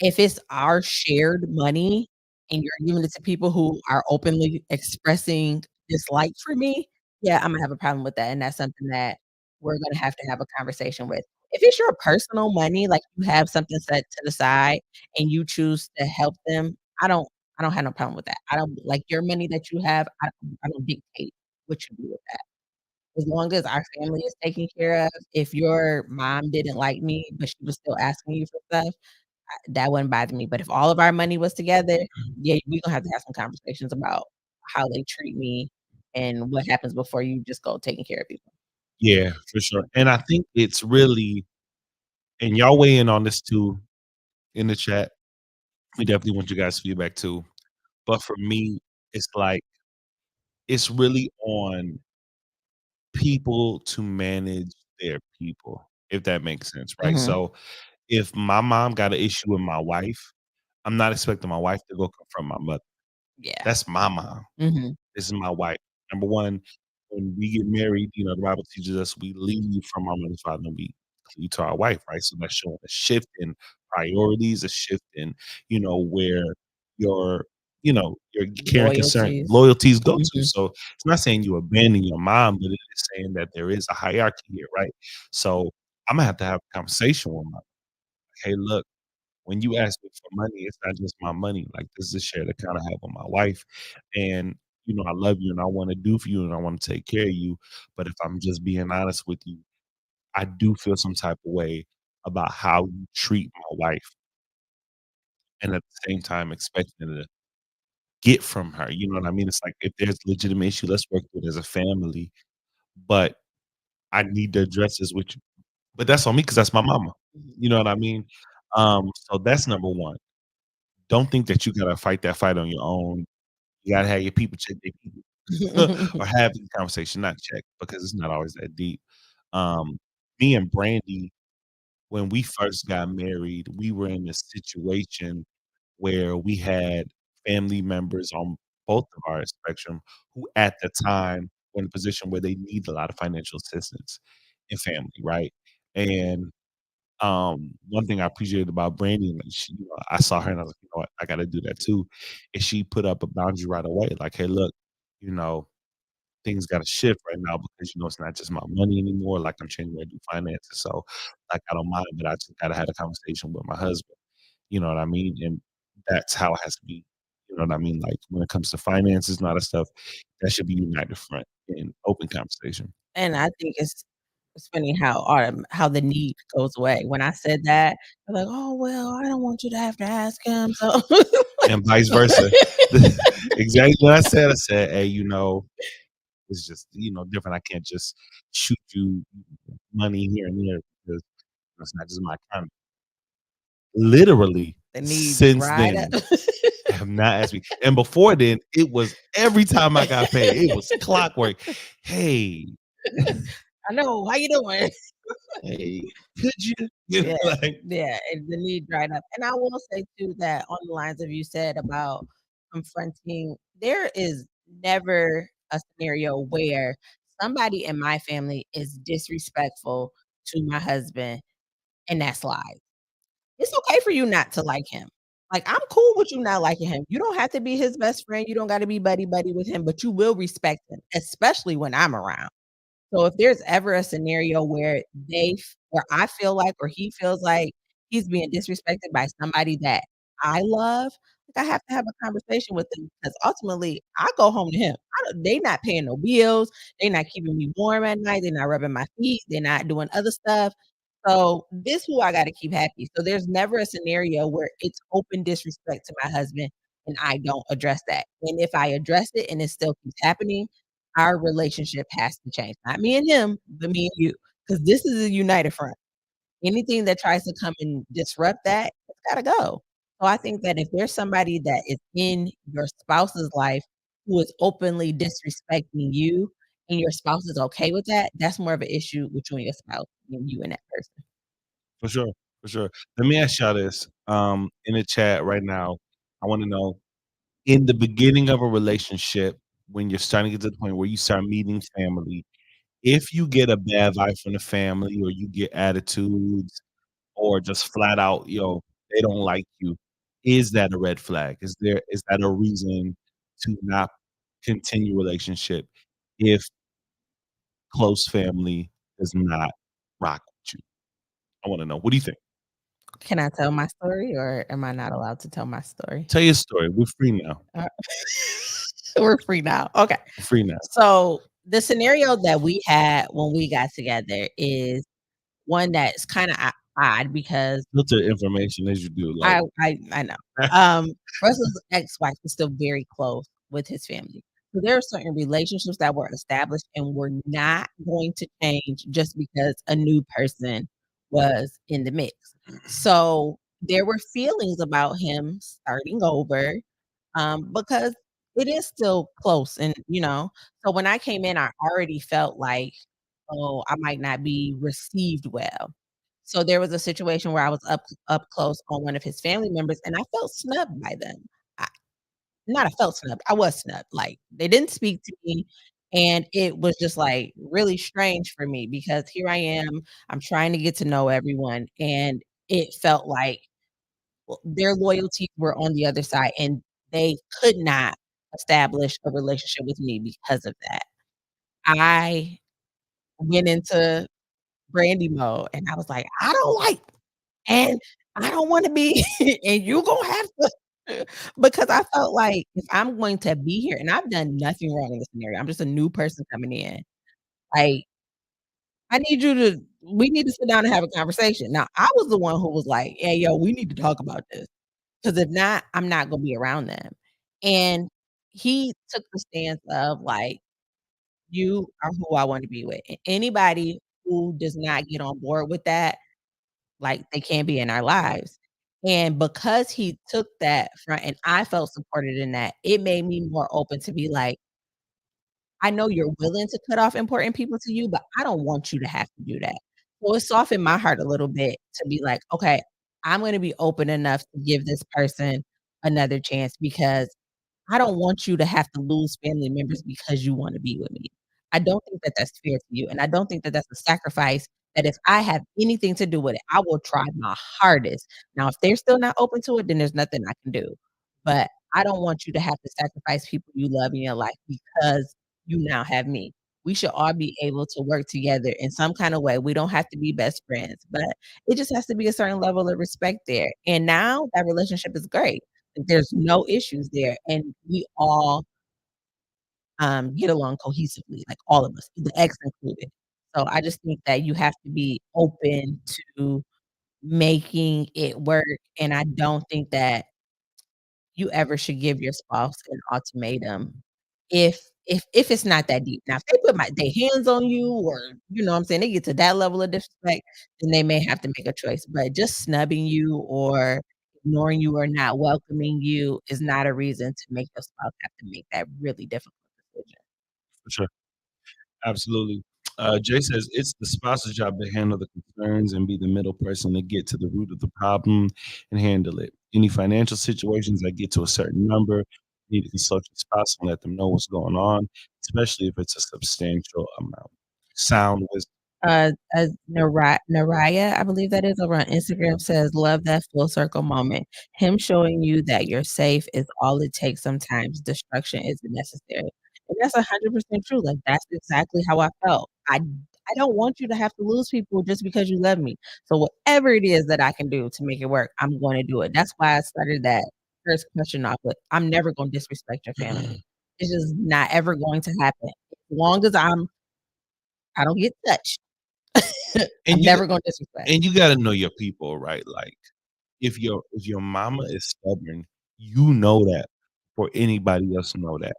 If it's our shared money and you're giving it to people who are openly expressing dislike for me, yeah, Imma have a problem with that, and that's something that we're gonna have to have a conversation with. If it's your personal money, like, you have something set to the side and you choose to help them, I don't have no problem with that. I don't like, your money that you have, I don't dictate what you do with that. As long as our family is taken care of, if your mom didn't like me, but she was still asking you for stuff, that wouldn't bother me, but if all of our money was together, yeah, we gonna have to have some conversations about how they treat me and what happens before you just go taking care of people. Yeah, for sure. And I think it's really, and y'all weigh in on this too in the chat. We definitely want you guys' feedback too. But for me, it's like it's really on people to manage their people, if that makes sense, right? Mhm. So if my mom got an issue with my wife, I'm not expecting my wife to go confront my mother. Yeah. That's my mom. Mhm. This is my wife. Number one, when we get married, the Bible teaches us we leave from our mother's father and we cleave to our wife, right? So that's showing a shift in priorities, a shift in, where your, your care and concern, Loyalties. loyalties go to. Mhm. So it's not saying you abandon your mom, but it is saying that there is a hierarchy here, right? So I'm gonna have to have a conversation with my, hey, look, when you ask me for money, it's not just my money. Like, this is a shared account I have with my wife. And, I love you and I want to do for you and I want to take care of you. But if I'm just being honest with you, I do feel some type of way about how you treat my wife. And at the same time, expecting to get from her. You know what I mean? It's like, if there's legitimate issue, let's work through it as a family. But I need to address this with you. But that's on me because that's my mama. Mhm. You know what I mean? So that's number one. Don't think that you gotta fight that fight on your own. You gotta have your people check their people or have the conversation, not check, because it's not always that deep. Um, Me and Brandy, when we first got married, we were in a situation where we had family members on both of our spectrum who at the time were in a position where they need a lot of financial assistance in family, right? And one thing I appreciated about Brandy, and she, I saw her and I was like, you know what, I gotta do that too. And she put up a boundary right away, like, hey, look, you know, things gotta shift right now because it's not just my money anymore. Like, I'm changing the way I do finances. So like, I don't mind, but I just gotta have a conversation with my husband. You know what I mean? And that's how it has to be. You know what I mean? Like, when it comes to finances and all that stuff, that should be united front in open conversation. And I think it's funny how the need goes away. When I said that, they're like, "Oh, well, I don't want you to have to ask him," so And vice versa. Exactly what I said, hey, it's just, different. I can't just shoot you money here and there because it's not just my account. Literally, the need since dried up. then, have not asked me. And before then, it was every time I got paid, it was clockwork. Hey, I know, "How you doing?" hey, could you? Yeah, Like, yeah, and the need dried up, and I will say too that on the lines of you said about confronting, there is never a scenario where somebody in my family is disrespectful to my husband, and that's lies. It's okay for you not to like him. Like, I'm cool with you not liking him. You don't have to be his best friend, you don't gotta be buddy-buddy with him, but you will respect him, especially when I'm around. So if there's ever a scenario where I feel like or he feels like he's being disrespected by somebody that I love, like, I have to have a conversation with them because ultimately I go home to him. They not paying no bills, they not keeping me warm at night, they're not rubbing my feet, they're not doing other stuff. So this who I gotta keep happy. So there's never a scenario where it's open disrespect to my husband and I don't address that. And if I address it and it still keeps happening, our relationship has to change. Not me and him, but me and you, because this is a united front. Anything that tries to come and disrupt that, it's gotta go. So I think that if there's somebody that is in your spouse's life who is openly disrespecting you and your spouse is okay with that, that's more of an issue with you and your spouse than you and that person. for sure, for sure. Let me ask y'all this. in the chat right now. I want to know, in the beginning of a relationship, when you're starting to get to the point where you start meeting family, if you get a bad vibe from the family or you get attitudes or just flat out, they don't like you, is that a red flag? Is that a reason to not continue relationship if close family does not rock with you? I wanna know. What do you think? Can I tell my story or am I not allowed to tell my story? Tell your story. We're free now. Uh, we're free now. Okay. We're free now. So the scenario that we had when we got together is one that's kind of odd because Filter information as you do, like I know. Russell's ex-wife was still very close with his family. So there are certain relationships that were established and were not going to change just because a new person was in the mix. So there were feelings about him starting over, because it is still close and, so when I came in, I already felt like, "Oh, I might not be received well." So there was a situation where I was up close on one of his family members, and I felt snubbed by them. I Not I felt snubbed, I was snubbed, like, they didn't speak to me, and it was just, like, really strange for me because here I am, I'm trying to get to know everyone, and it felt like their loyalties were on the other side, and they could not establish a relationship with me because of that. I went into Brandy mode, and I was like, "I don't like and I don't wanna be and you gonna have to." Because I felt like if I'm going to be here and I've done nothing wrong in this scenario, I'm just a new person coming in, like, I need you to we need to sit down and have a conversation. Now, I was the one who was like, "Hey, yo, we need to talk about this." 'Cause if not, I'm not gonna be around them. And he took the stance of, like, "You are who I wanna be with, and anybody who does not get on board with that, like, they can't be in our lives." And because he took that front and I felt supported in that, it made me more open to be like, I know you're willing to cut off important people to you, but I don't want you to have to do that. So it softened my heart a little bit to be like, "Okay, I'm gonna be open enough to give this person another chance because I don't want you to have to lose family members because you wanna be with me." I don't think that that's fair to you, and I don't think that that's a sacrifice that if I have anything to do with it, I will try my hardest. Now, if they're still not open to it, then there's nothing I can do. But I don't want you to have to sacrifice people you love in your life because you now have me. We should all be able to work together in some kind of way. We don't have to be best friends, but it just has to be a certain level of respect there. And now that relationship is great. There's no issues there, and we all, get along cohesively, like all of us, the ex included. So I just think that you have to be open to making it work, and I don't think that you ever should give your spouse an ultimatum if if it's not that deep. Now, if they put their hands on you or, what I'm saying, they get to that level of disrespect, then they may have to make a choice, but just snubbing you or ignoring you or not welcoming you is not a reason to make your spouse have to make that really difficult decision. for sure. Absolutely. Jay says it's the spouse's job to handle the concerns and be the middle person to get to the root of the problem and handle it. Any financial situations that get to a certain number, you need to consult your spouse and let them know what's going on, especially if it's a substantial amount. Sound wisdom. Naraya, I believe that is, over on Instagram says, "Love that full circle moment. Him showing you that you're safe is all it takes sometimes. Destruction isn't necessary." And that's 100% true, like, that's exactly how I felt. I don't want you to have to lose people just because you love me. So whatever it is that I can do to make it work, I'm gonna do it. That's why I started that first question off with, "I'm never gonna disrespect your family." It's just not ever going to happen. As long as I don't get touched. And I'm you never gonna disrespect. and you gotta know your people, right? Like if your mama is stubborn, you know that before anybody else know that.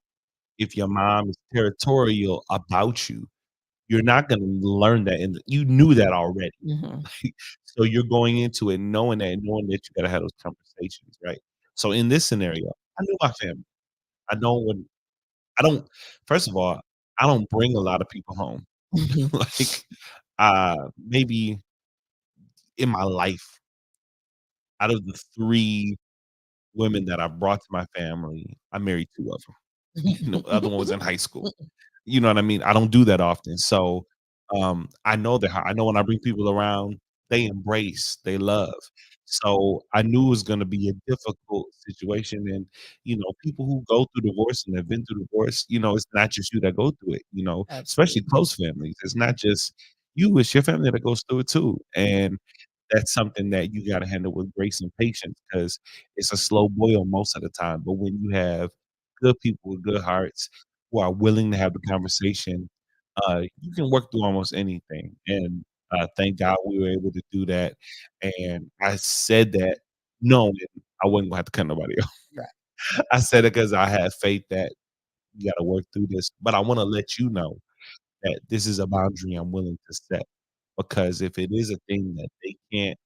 If your mom is territorial about you, you're not gonna learn that, and you knew that already. Mhm. So you're going into it knowing that, and knowing that you gotta have those conversations, right? So in this scenario, I knew my family. I know when I don't first of all, I don't bring a lot of people home. Mhm. Like, maybe in my life out of the 3 women that I brought to my family, I married 2 of them. The other one was in high school. You know what I mean? I don't do that often. So, I know that I know when I bring people around, they embrace, they love. So, I knew it was gonna be a difficult situation and, people who go through divorce and have been through divorce, it's not just you that go through it, especially Absolutely. close families. It's not just you, it's your family that goes through it too. And that's something that you gotta handle with grace and patience because it's a slow boil most of the time. But when you have good people with good hearts who are willing to have the conversation, you can work through almost anything. And thank God we were able to do that. And I said that knowing I wasn't gonna have to cut nobody off. Right. I said it because I had faith that you gotta work through this. But I wanna let you know that this is a boundary I'm willing to set. Because if it is a thing that they can't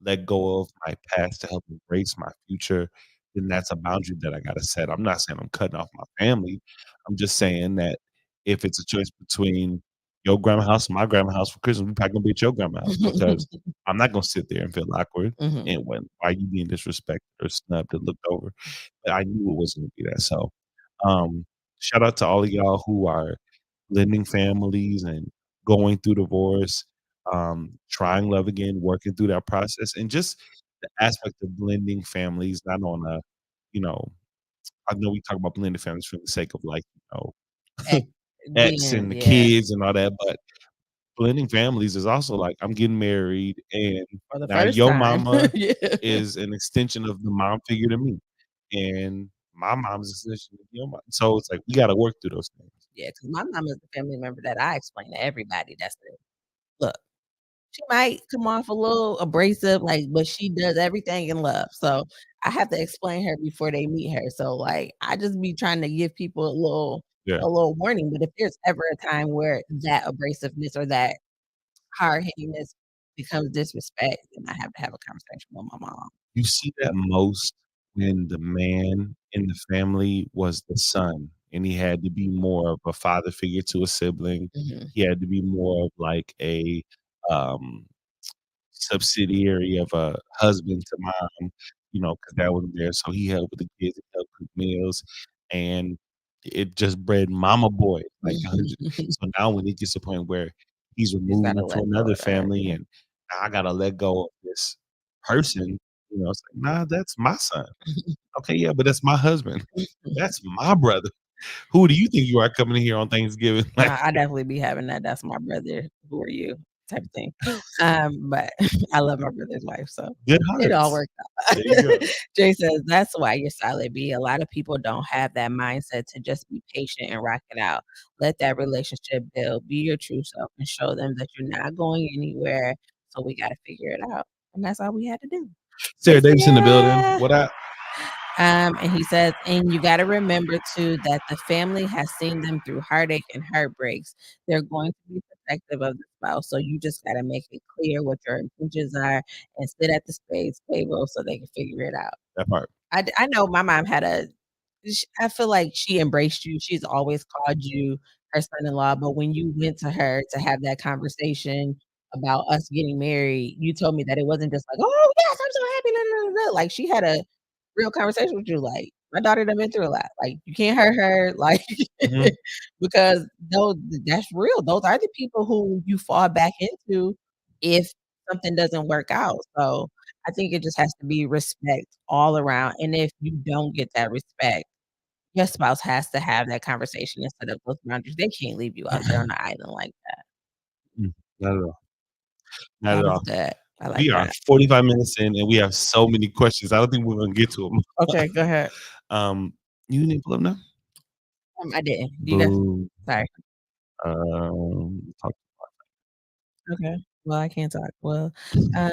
let go of my past to help embrace my future, then that's a boundary that I gotta set. I'm not saying I'm cutting off my family. I'm just saying that if it's a choice between your grandma house and my grandma house for Christmas, we probably gonna be at your grandma house because I'm not gonna sit there and feel awkward Mhm. and when why you being disrespected or snubbed or looked over. But I knew it wasn't gonna be that. So, um, shout out to all of y'all who are blending families and going through divorce, trying love again, working through that process, and just the aspect of blending families, not on a, you know, I know we talk about blending families for the sake of like, Eh, ex being and the yeah, kids and all that, but blending families is also like I'm getting married and for the now first your time. mama Yeah. is an extension of the mom figure to me. And my mom's an extension of your mom. So it's like we gotta work through those things. Yeah, because my mom is the family member that I explain to everybody. That's it. Look, she might come off a little abrasive, like, but she does everything in love. So I have to explain her before they meet her. So like I just be trying to give people Yeah. a little warning. But if there's ever a time where that abrasiveness or that hard hittiness becomes disrespect, then I have to have a conversation with my mom. You see that most when the man in the family was the son, and he had to be more of a father figure to a sibling. Mhm. He had to be more of like a, um, subsidiary of a husband to mom, because dad wasn't there, so he helped with the kids, he helped cook meals, and it just bred mama boy, like 100. So now when it gets to the point where he's Just gotta removing to let go another of her. family and now I gotta let go of this person, it's like, "Nah, that's my son." "Okay, yeah, but that's my husband. That's my brother. Who do you think you are coming in here on Thanksgiving?" Like, I definitely be having that. That's my brother. Who are you? Type of thing. But I love my brother's wife, so good it all hearts. worked out. There you go. Jay says, "That's why you're solid B. A lot of people don't have that mindset to just be patient and rock it out. Let that relationship build. Be your true self and show them that you're not going anywhere. So we gotta figure it out." And that's all we had to do. Sarah Davis in the building. Yeah. What up? And he says, and you got to remember too that the family has seen them through heartache and heartbreaks. They're going to be protective of the spouse. So you just got to make it clear what your intentions are and sit at the space table so they can figure it out. That part. I know my mom had I feel like she embraced you. She's always called you her son-in-law. But when you went to her to have that conversation about us getting married, you told me that it wasn't just like, oh, yes, I'm so happy. No, no, no, no. Like she had a real conversation with you, like, "My daughter done been through a lot, like, you can't hurt her," like, Mhm. because those that's real, those are the people who you fall back into if something doesn't work out, so I think it just has to be respect all around, and if you don't get that respect, your spouse has to have that conversation instead of those boundaries, they can't leave you out there on the island like that. Mm, not at all. Not That at was all. good, I like We are that. 45 minutes in, and we have so many questions. I don't think we're gonna get to them. Okay, go ahead. Um, you need to pull up now? I didn't. Do you guys Boo. sorry. Talk Okay. Well, I can't talk. Well, hey,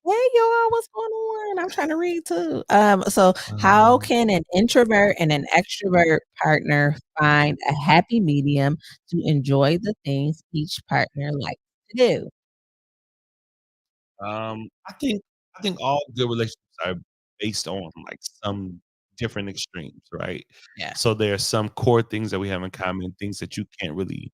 y'all, what's going on? I'm trying to read too. So how um, can an introvert and an extrovert partner find a happy medium to enjoy the things each partner likes to do? I think all good relationships are based on, like, some different extremes, right? Yeah. So there are some core things that we have in common, things that you can't really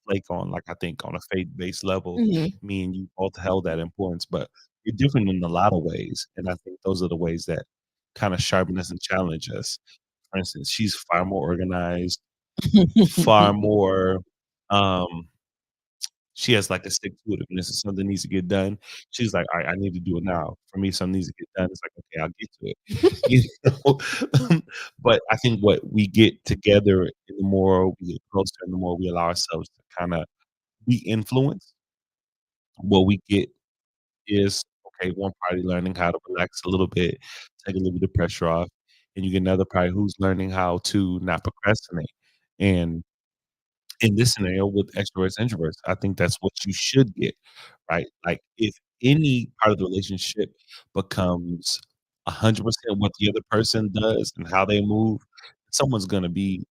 flake on, like, I think on a faith-based level, Mhm. me and you both held that importance, but you're different in a lot of ways, and I think those are the ways that kinda sharpen us and challenge us. For instance, she's far more organized, far more, um she has, like, a stick to it. If this is something needs to get done, she's like, "I need to do it now." For me, something needs to get done, it's like, "Okay, I'll get to it." You know? But I think what we get together, and the more we get closer and the more we allow ourselves to kinda be influenced, what we get is, okay, one party learning how to relax a little bit, take a little bit of pressure off, and you get another party who's learning how to not procrastinate. And in this scenario with extroverts, introverts, I think that's what you should get, right? Like, if any part of the relationship becomes 100% what the other person does and how they move, someone's gonna be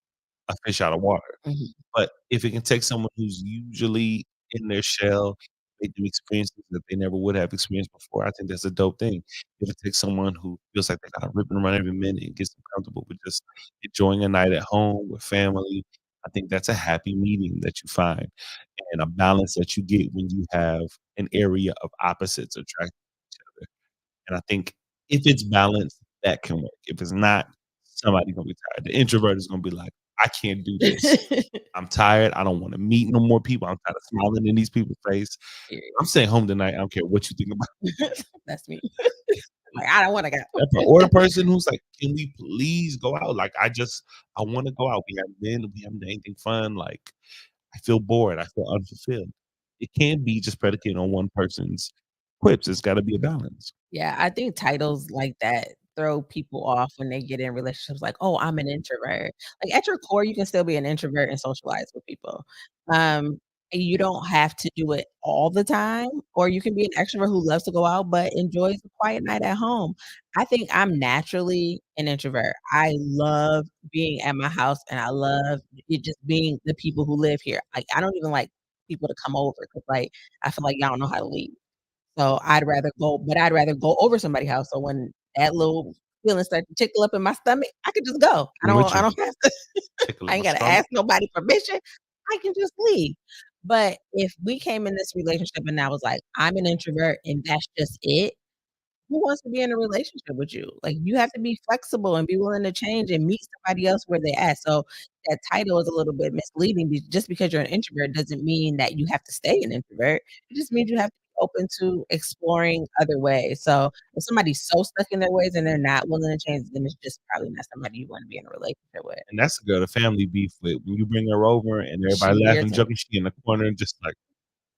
a fish out of water. Mhm. But if it can take someone who's usually in their shell, they do experiences that they never would have experienced before, I think that's a dope thing. If it takes someone who feels like they gotta rip and run every minute and gets them comfortable with just enjoying a night at home with family, I think that's a happy medium that you find and a balance that you get when you have an area of opposites attracting each other. And I think if it's balanced, that can work. If it's not, somebody's gonna be tired. The introvert is gonna be like, "I can't do this. I'm tired. I don't wanna meet no more people. I'm tired of smiling in these people's face. Period. I'm staying home tonight. I don't care what you think about That's me. Like, I don't wanna go. that." Or the person who's like, "Can we please go out? Like, I wanna go out. We haven't done anything fun. Like, I feel bored. I feel unfulfilled." It can't be just predicated on one person's quips. It's gotta be a balance. Yeah, I think titles like that throw people off when they get in relationships like, "Oh, I'm an introvert." Like, at your core, you can still be an introvert and socialize with people. And you don't have to do it all the time, or you can be an extrovert who loves to go out but enjoys a quiet night at home. I think I'm naturally an introvert. I love being at my house, and I love it just being the people who live here. Like, I don't even like people to come over because, like, I feel like y'all don't know how to leave. So I'd rather go over somebody's house, so when that little feeling start to tickle up in my stomach, I could just go. I'm with I you. don't have to Tickle I in ain't my gotta stomach. ask nobody permission. I can just leave. But if we came in this relationship and I was like, "I'm an introvert and that's just it," who wants to be in a relationship with you? Like, you have to be flexible and be willing to change and meet somebody else where they're at. So that title is a little bit misleading. Just because you're an introvert doesn't mean that you have to stay an introvert. It just means you have to be open to exploring other ways. So if somebody's so stuck in their ways and they're not willing to change, then it's just probably not somebody you want to be in a relationship with. And that's the girl the family beef with. When you bring her over and everybody She laughing, irritates. joking, she in the corner just, like,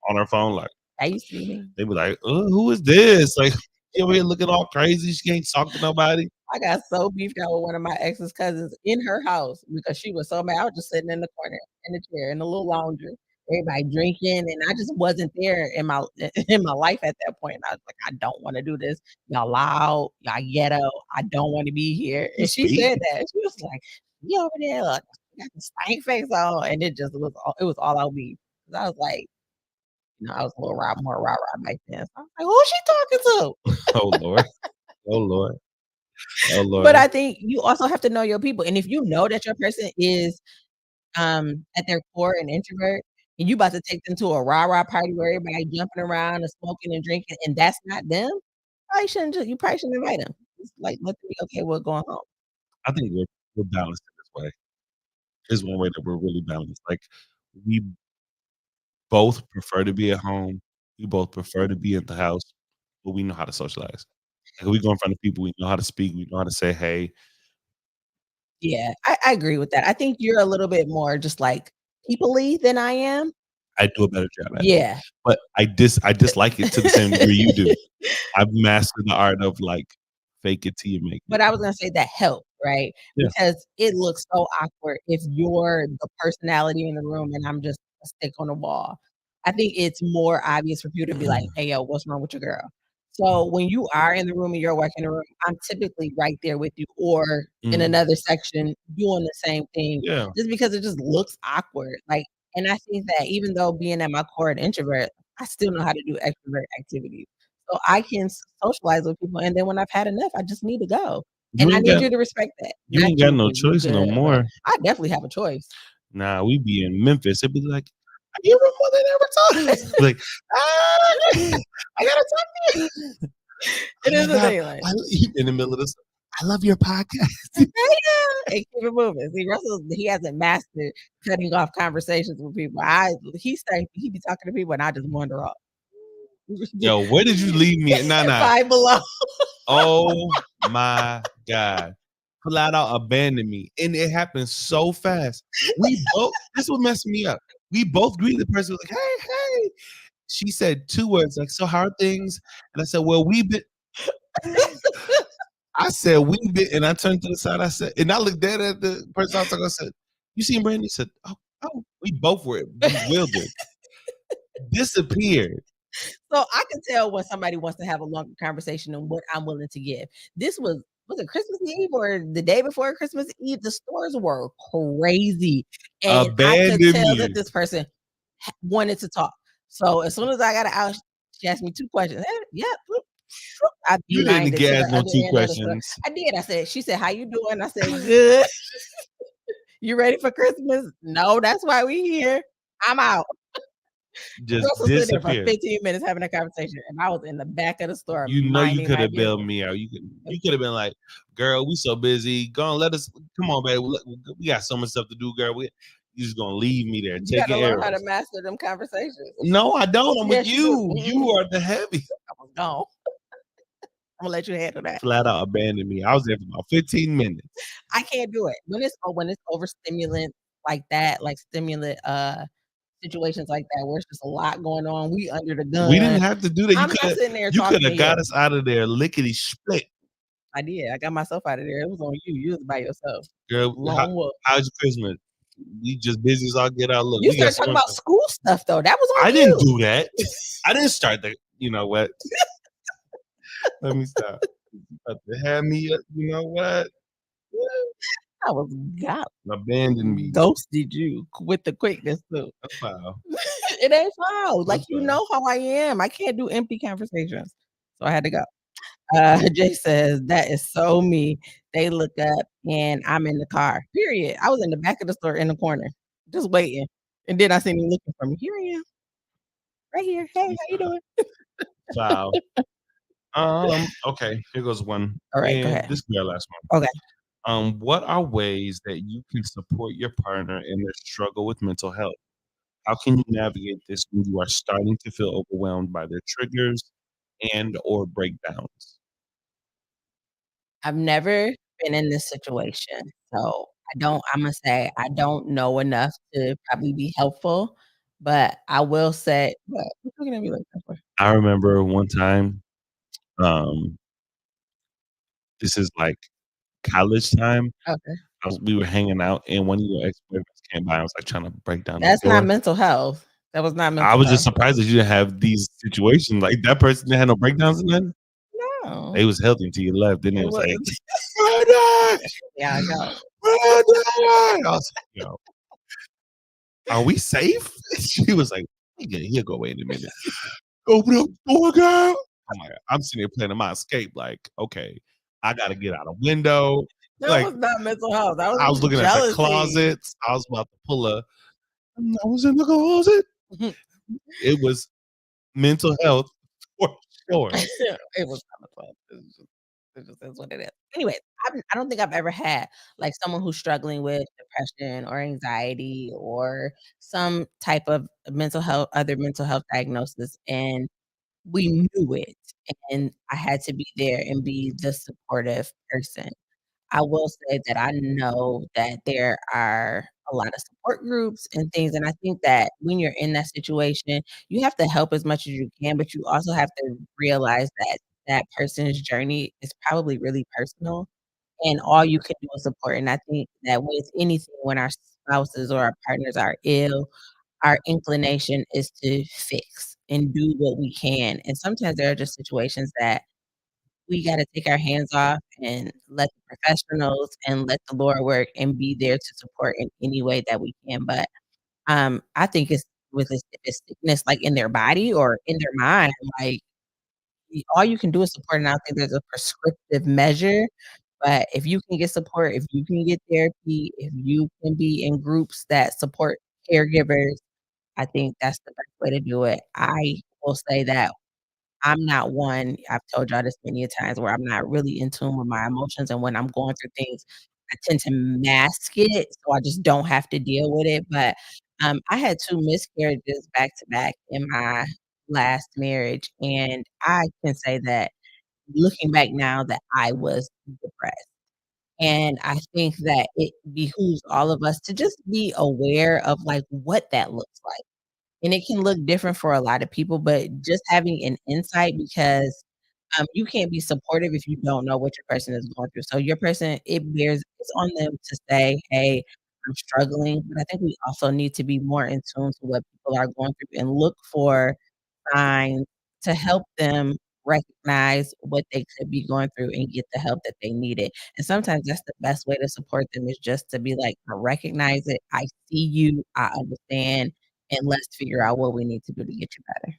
on her phone, like, That used to be me. they be like, who is this?" Like, she over here looking all crazy, she can't talk to nobody. I got so beefed out with one of my ex's cousins in her house because she was so mad. I was just sitting in the corner in the chair in the little lounger, everybody drinking, and I just wasn't there in my in my life at that point. And I was like, I don't want to do this. Y'all loud, y'all ghetto. I don't want to be here. And Just she speak. said that. She was like, "You over there, like, got the stank face on," and it was all out me. 'Cause I was like, I was a little more rah rah back then. So I was like, who's she talking to? Oh, Lord. Oh, Lord. Oh, But Lord. I think you also have to know your people, and if you know that your person is, at their core an introvert, and you about to take them to a rah-rah party where everybody jumping around and smoking and drinking, and that's not them, you probably shouldn't invite them. Just, like, let them be okay with going home. I think we're balanced in this way. Here's one way that we're really balanced. Like, we both prefer to be at home, we both prefer to be at the house, but we know how to socialize. Like, we go in front of people, we know how to speak, we know how to say, "Hey." Yeah, I agree with that. I think you're a little bit more just, like, people-y than I am. I do a better job at it. Yeah. But I dislike it to the same degree you do. I've mastered the art of, like, fake it till you make it. But I was gonna say that helped, right? Yeah. Because it looks so awkward if you're the personality in the room and I'm just a stick on the wall. I think it's more obvious for people to be like, "Hey, yo, what's wrong with your girl?" So when you are in the room and you're working in the room, I'm typically right there with you or in Mhm. another section doing the same thing Yeah. just because it just looks awkward. Like, and I think that even though being at my core an introvert, I still know how to do extrovert activities. So I can socialize with people, and then when I've had enough, I just need to go, You and I ain't need got you to respect that. you Not ain't got you, no 'cause you choice no good, but more. I definitely have a choice. Nah, we be in Memphis, it'd be like, Your mother never told us. Like, I gotta talk to you. It is my a God, thing, like in the middle of this. I love your podcast. and keep it moving. See, Russell, he hasn't mastered cutting off conversations with people. He be talking to people, and I just wander off. Yo, where did you leave me? Nah. Five Below. Oh my God. Flat out abandoned me. And it happened so fast. We both, this would mess me up. We both greeted the person, like, hey. She said 2 words, like, so how are things? And I said, well, we've been. I said, we've been. And I turned to the side, I said, and I looked dead at the person I was talking. I said, you seen Brandon? He said, oh. We both were bewildered. Disappeared. So I can tell when somebody wants to have a longer conversation and what I'm willing to give. This was it Christmas Eve or the day before Christmas Eve? The stores were crazy. And I could tell that this person wanted to talk. So as soon as I got out, she asked me 2 questions. Yeah, you didn't get no 2 questions. I did. She said, how you doing? I said, good. You ready for Christmas? No, that's why we here. I'm out. Just disappeared for 15 minutes having a conversation, and I was in the back of the store. You know, you could have bailed me out. You could have been like, "Girl, we so busy. Go on, let us. Come on, baby. We got so much stuff to do, girl. You just gonna leave me there. You gotta learn how to master them conversations. No, I don't. I'm with you. You are the heavy. I was gone. I'm gonna let you handle that. Flat out abandoned me. I was there for about 15 minutes. I can't do it when it's overstimulant like that, like stimulant situations like that where it's just a lot going on. We under the gun. We didn't have to do that. I'm not sitting there. You could have got us out of there lickety split. I did. I got myself out of there. It was on you. You was by yourself. Girl, how's your Christmas? We just busy as all get out. Look, you started talking about school stuff though. That was on I didn't do that. I didn't start that. You know what? Let me stop. About to have me. You know what? I was gone. Abandoned me. Ghosted you with the quickness too. That's foul. It ain't foul. Like you know how I am. I can't do empty conversations. So I had to go. Jay says that is so me. They look up and I'm in the car. Period. I was in the back of the store in the corner, just waiting. And then I seen him looking for me. Here I am. Right here. Hey, how you doing? Wow. Okay, here goes one. All right, go ahead. This is our last one. Okay. What are ways that you can support your partner in their struggle with mental health? How can you navigate this when you are starting to feel overwhelmed by their triggers and or breakdowns? I've never been in this situation, so I'm gonna say I don't know enough to probably be helpful, but I will say, what you looking at me like that for? I remember one time, this is like college time. Okay. We were hanging out, and one of your ex-boyfriends came by. I was like trying to break down. That's not mental health. That was not mental health. I was just surprised that you didn't have these situations. Like that person didn't have no breakdowns in nothing. No. They was healthy until you left. Then it was like, yeah, I know. I was like, yo, are we safe? She was like, he'll go away in a minute. Open up the door, girl. Oh my God. I'm sitting there playing my escape. Like, okay, I got to get out a window. That was not mental health. I was looking at the closets. I was about to pull I was in the closet. It was mental health for sure. It was not mental health. It just is what it is. Anyway, I don't think I've ever had like someone who's struggling with depression or anxiety or some type of other mental health diagnosis, and we knew it, and I had to be there and be the supportive person. I will say that I know that there are a lot of support groups and things, and I think that when you're in that situation, you have to help as much as you can, but you also have to realize that that person's journey is probably really personal, and all you can do is support. And I think that with anything, when our spouses or our partners are ill, our inclination is to fix and do what we can. And sometimes there are just situations that we gotta take our hands off and let the professionals and let the Lord work and be there to support in any way that we can. But I think it's with this sickness, like in their body or in their mind, like all you can do is support. And I don't think there's a prescriptive measure. But if you can get support, if you can get therapy, if you can be in groups that support caregivers, I think that's the best way to do it. I will say that I'm not one I've told y'all this many a times where I'm not really in tune with my emotions, and when I'm going through things, I tend to mask it, so I just don't have to deal with it, but, I had 2 miscarriages back to back in my last marriage, and I can say that looking back now that I was depressed, and I think that it behooves all of us to just be aware of, like, what that looks like. And it can look different for a lot of people, but just having an insight because, you can't be supportive if you don't know what your person is going through. So your person, it's on them to say, "Hey, I'm struggling," but I think we also need to be more in tune to what people are going through and look for signs to help them recognize what they could be going through and get the help that they needed. And sometimes that's the best way to support them is just to be like, "I recognize it. I see you. I understand, and let's figure out what we need to do to get you better."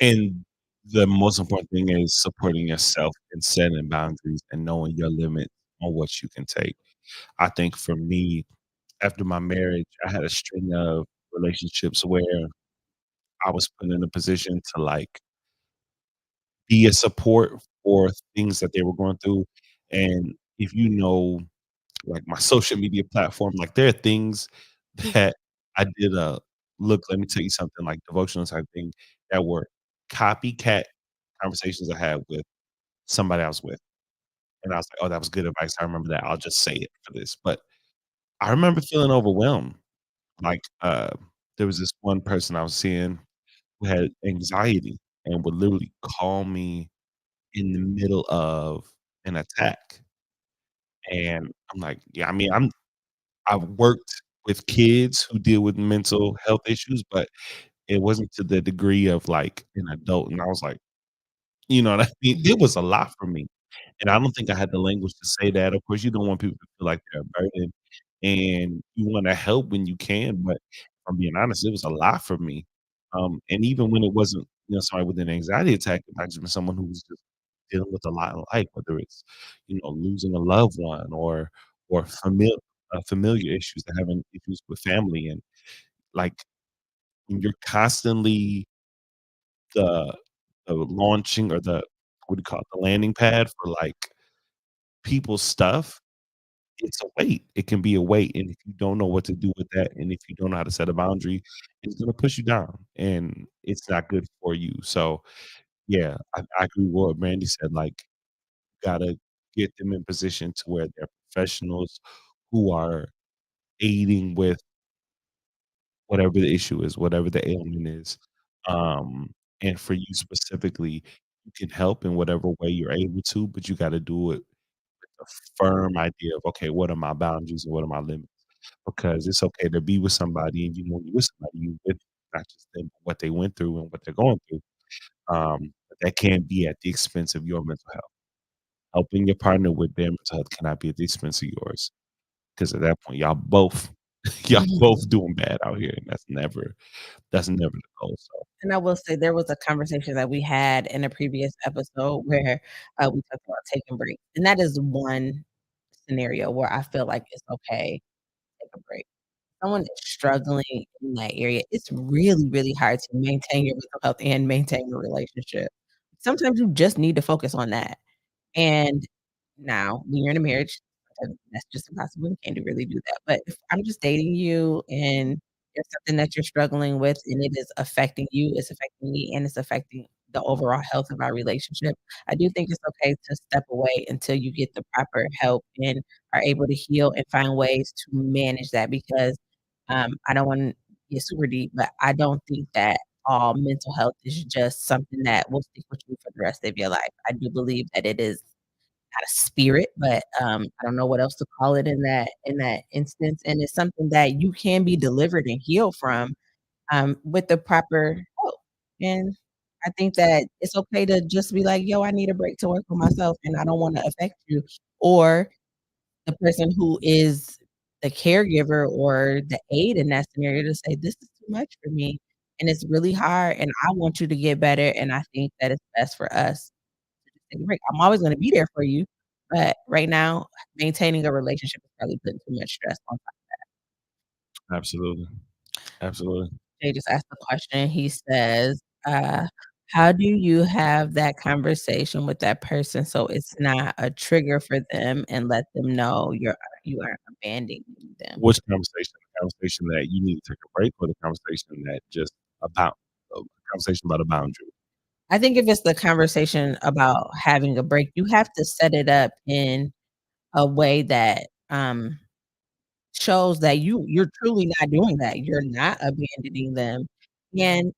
And the most important thing is supporting yourself and setting boundaries and knowing your limits on what you can take. I think for me, after my marriage, I had a string of relationships where I was put in a position to, like, be a support for things that they were going through, and if you know, like, my social media platform, like, there are things that I did, look, let me tell you something, like, devotional type thing that were copycat conversations I had with somebody I was with, and I was like, "Oh, that was good advice, I remember that, I'll just say it for this," but I remember feeling overwhelmed, like, there was this one person I was seeing who had anxiety and would literally call me in the middle of an attack, and I'm like, yeah, I mean, I've worked with kids who deal with mental health issues, but it wasn't to the degree of, like, an adult, and I was like, you know what I mean? It was a lot for me, and I don't think I had the language to say that. Of course, you don't want people to feel like they're a burden, and you wanna help when you can, but if I'm being honest, it was a lot for me, and even when it wasn't, somebody with an anxiety attack, it might just been someone who was just dealing with a lot in life, whether it's, losing a loved one or familiar issues, they're having issues with family, and, like, when you're constantly the launching or the what do you call it, the landing pad for, like, people's stuff, it's a weight. It can be a weight, and if you don't know what to do with that, and if you don't know how to set a boundary, it's gonna push you down, and it's not good for you. So, yeah, I agree with what Brandy said, like, gotta get them in position to where they're professionals who are aiding with whatever the issue is, whatever the ailment is. Um, and for you specifically, you can help in whatever way you're able to, but you gotta do it with a firm idea of, "Okay, what are my boundaries and what are my limits?" Because it's okay to be with somebody and when you're with somebody, you with not just them, but what they went through and what they're going through. But that can't be at the expense of your mental health. Helping your partner with their mental health cannot be at the expense of yours, because at that point, y'all both y'all Mhm. both doing bad out here, and that's never the goal, so And I will say there was a conversation that we had in a previous episode where, we talked about taking breaks, and that is one scenario where I feel like it's okay to take a break. Someone is struggling in that area, it's really, really hard to maintain your mental health and maintain your relationship. Sometimes you just need to focus on that. And now, when you're in a marriage, that's just impossible, you can't really do that, but if I'm just dating you and there's something that you're struggling with and it is affecting you, it's affecting me, and it's affecting the overall health of our relationship, I do think it's okay to step away until you get the proper help and are able to heal and find ways to manage that because, I don't wanna get super deep, but I don't think that all mental health is just something that will stick with you for the rest of your life. I do believe that it is not a spirit, but, I don't know what else to call it in that instance, and it's something that you can be delivered and healed from, with the proper help, and I think that it's okay to just be like, "Yo, I need a break to work on myself, and I don't wanna affect you," or the person who is the caregiver or the aide in that scenario to say, "This is too much for me, and it's really hard, and I want you to get better, and I think that it's best for us to just take a break. I'm always gonna be there for you, but right now, maintaining a relationship is probably putting too much stress on." absolutely. Absolutely. Jay just asked a question. He says, "How do you have that conversation with that person so it's not a trigger for them and let them know you aren't abandoning them?" Which conversation? The conversation that you need to take a break, or the conversation that just about a conversation about a boundary? I think if it's the conversation about having a break, you have to set it up in a way that, shows that you're truly not doing that. You're not abandoning them, and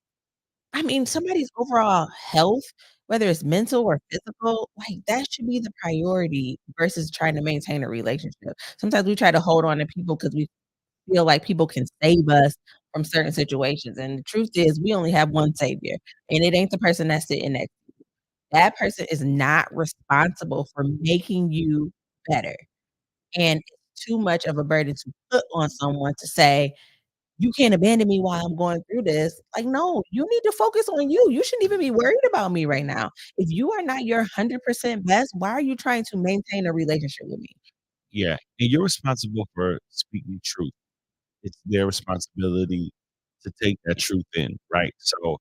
I mean, somebody's overall health, whether it's mental or physical, like, that should be the priority versus trying to maintain a relationship. Sometimes we try to hold on to people because we feel like people can save us from certain situations, and the truth is we only have one savior, and it ain't the person that's sitting next. That person is not responsible for making you better, and it's too much of a burden to put on someone to say, "You can't abandon me while I'm going through this." Like, no, you need to focus on you. You shouldn't even be worried about me right now. If you are not your 100% best, why are you trying to maintain a relationship with me? Yeah, and you're responsible for speaking truth. It's their responsibility to take that truth in, right? So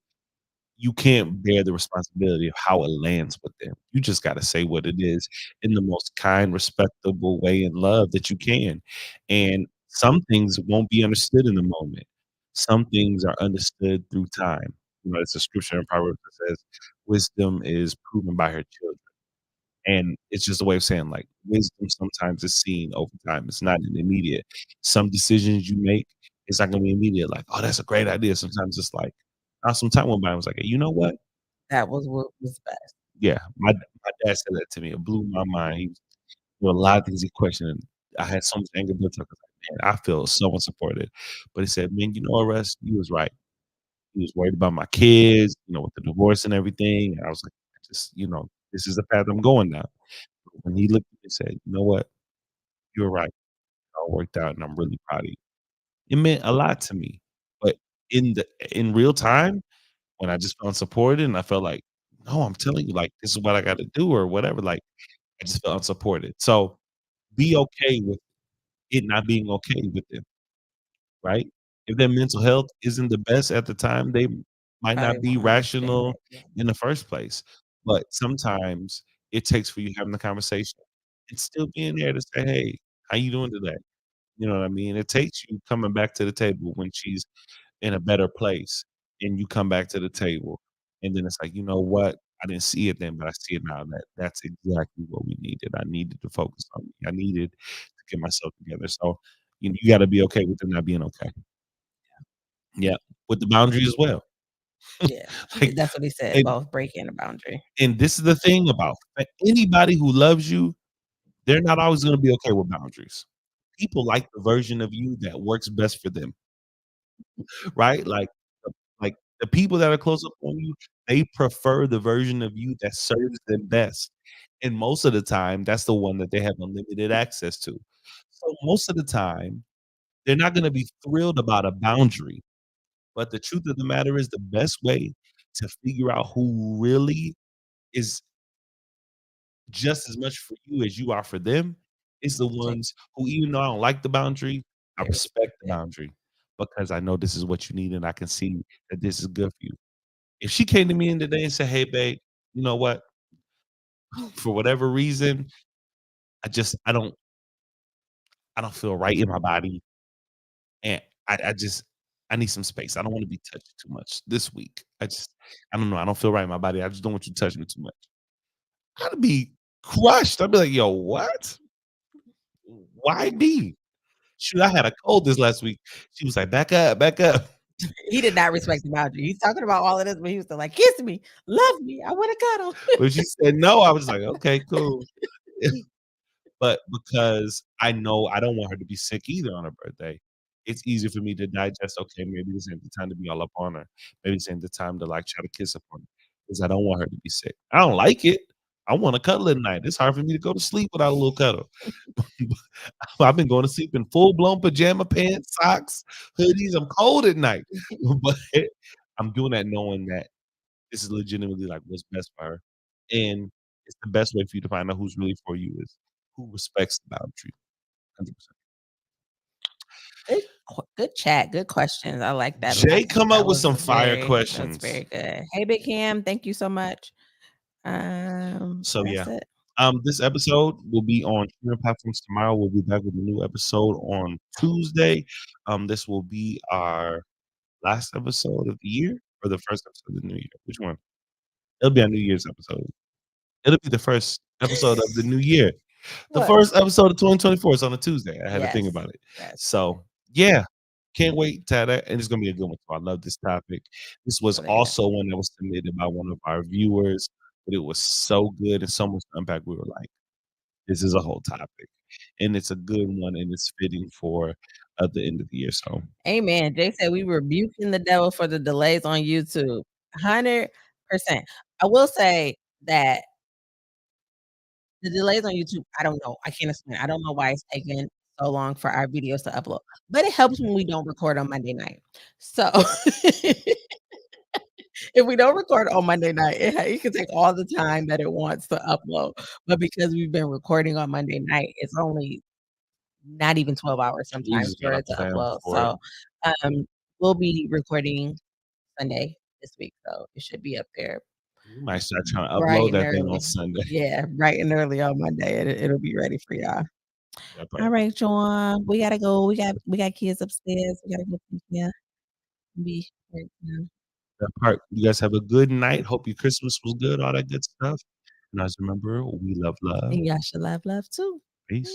you can't bear the responsibility of how it lands with them. You just gotta say what it is in the most kind, respectable way in love that you can. And some things won't be understood in the moment. Some things are understood through time. You know, it's a scripture in Proverbs that says, "Wisdom is proven by her children." And it's just a way of saying, like, wisdom sometimes is seen over time. It's not an immediate. Some decisions you make, it's not gonna be immediate, like, "Oh, that's a great idea." Sometimes it's like, some time went by and was like, "Hey, you know what?" That was what was best. Yeah, my dad said that to me. It blew my mind. He was there were a lot of things he questioned, and I had so much anger built up 'cause, like, man, I feel so unsupported. But he said, "Man, you know what, Russ? You was right." He was worried about my kids, you know, with the divorce and everything, and I was like, "I just, this is the path I'm going down." But when he looked at me and said, "You know what? You're right. It all worked out, and I'm really proud of you." It meant a lot to me. But in real time, when I just felt unsupported and I felt like, "No, I'm telling you, like, this is what I gotta do," or whatever, like, I just felt unsupported. So, be okay with it not being okay with them, right? If their mental health isn't the best at the time, they might Probably not be won't understand rational it, yeah. in the first place. But sometimes it takes for you having the conversation and still being there to say, "Hey, how you doing today?" You know what I mean? It takes you coming back to the table when she's in a better place, and you come back to the table, and then it's like, "You know what? I didn't see it then, but I see it now. That's exactly what we needed. I needed to focus on me. I needed to get myself together." So, you gotta be okay with them not being okay. Yeah, with the boundary as well. Yeah, Like, that's what he said, and both breaking a boundary. this is the thing about anybody who loves you, they're not always gonna be okay with boundaries. People like the version of you that works best for them. Right? Like, the people that are close up on you, they prefer the version of you that serves them best, and most of the time, that's the one that they have unlimited access to. So, most of the time, they're not gonna be thrilled about a boundary, but the truth of the matter is the best way to figure out who really is just as much for you as you are for them is the Take ones who, even though I don't like the boundary, I they respect respect the it. boundary because I know this is what you need and I can see that this is good for you. If she came to me in the day and said, "Hey, babe, you know what? For whatever reason, I don't feel right in my body, and I just I need some space. I don't want to be touched too much this week. I don't know. I don't feel right in my body. I just don't want you to touch me too much." I'd be crushed. I'd be like, "Yo, what? Why me? Shoot, I had a cold this last week." She was like, "Back up, back up." He did not respect the boundary. He's talking about all of this, but he was still like, "Kiss me, love me, I wanna cuddle." When she said no, I was like, "Okay, cool." But because I know I don't want her to be sick either on her birthday, it's easy for me to digest, "Okay, maybe this ain't the time to be all up on her. Maybe this ain't the time to, like, try to kiss up on her, because I don't want her to be sick." I don't like it. I wanna cuddle at night. It's hard for me to go to sleep without a little cuddle. I've been going to sleep in full-blown pajama pants, socks, hoodies. I'm cold at night, but I'm doing that knowing that this is legitimately, like, what's best for her, and it's the best way for you to find out who's really for you is who respects the boundary, 100%. Good chat, good questions. I like that. Jay come up with some fire That's questions. very good. Hey, Big Cam, thank you so much. So That's yeah. it. This episode will be on streaming platforms tomorrow. We'll be back with a new episode on Tuesday. This will be our last episode of the year or the first episode of the new year. Which one? It'll be our New Year's episode. It'll be the first episode of the new year. The What? first episode of 2024 is on a Tuesday. I had to think Yes, about it. yes. So yeah, can't wait to have that. And it's gonna be a good one. So I love this topic. This was Really good. also one that was submitted by one of our viewers, but it was so good and so much to unpack. We were like, this is a whole topic. And it's a good one and it's fitting for the end of the year. So Amen. Jay said we rebuking the devil for the delays on YouTube. 100%. I will say that the delays on YouTube, I don't know. I can't explain. I don't know why it's taking so long for our videos to upload, but it helps when we don't record on Monday night. So if we don't record on Monday night, it can take all the time that it wants to upload. But because we've been recording on Monday night, it's only not even 12 hours we sometimes just for gotta it to plan upload. for it. So we'll be recording Sunday this week. So it should be up there We might start trying to bright upload and that thing early. on Sunday. Yeah, bright and early on Monday. It'll be ready for y'all. That All part. right, John. We gotta go. We got kids upstairs. We gotta go. Yeah. Be right now. That part. You guys have a good night. Hope your Christmas was good, all that good stuff. And always remember, we love love. And y'all should love too. Peace.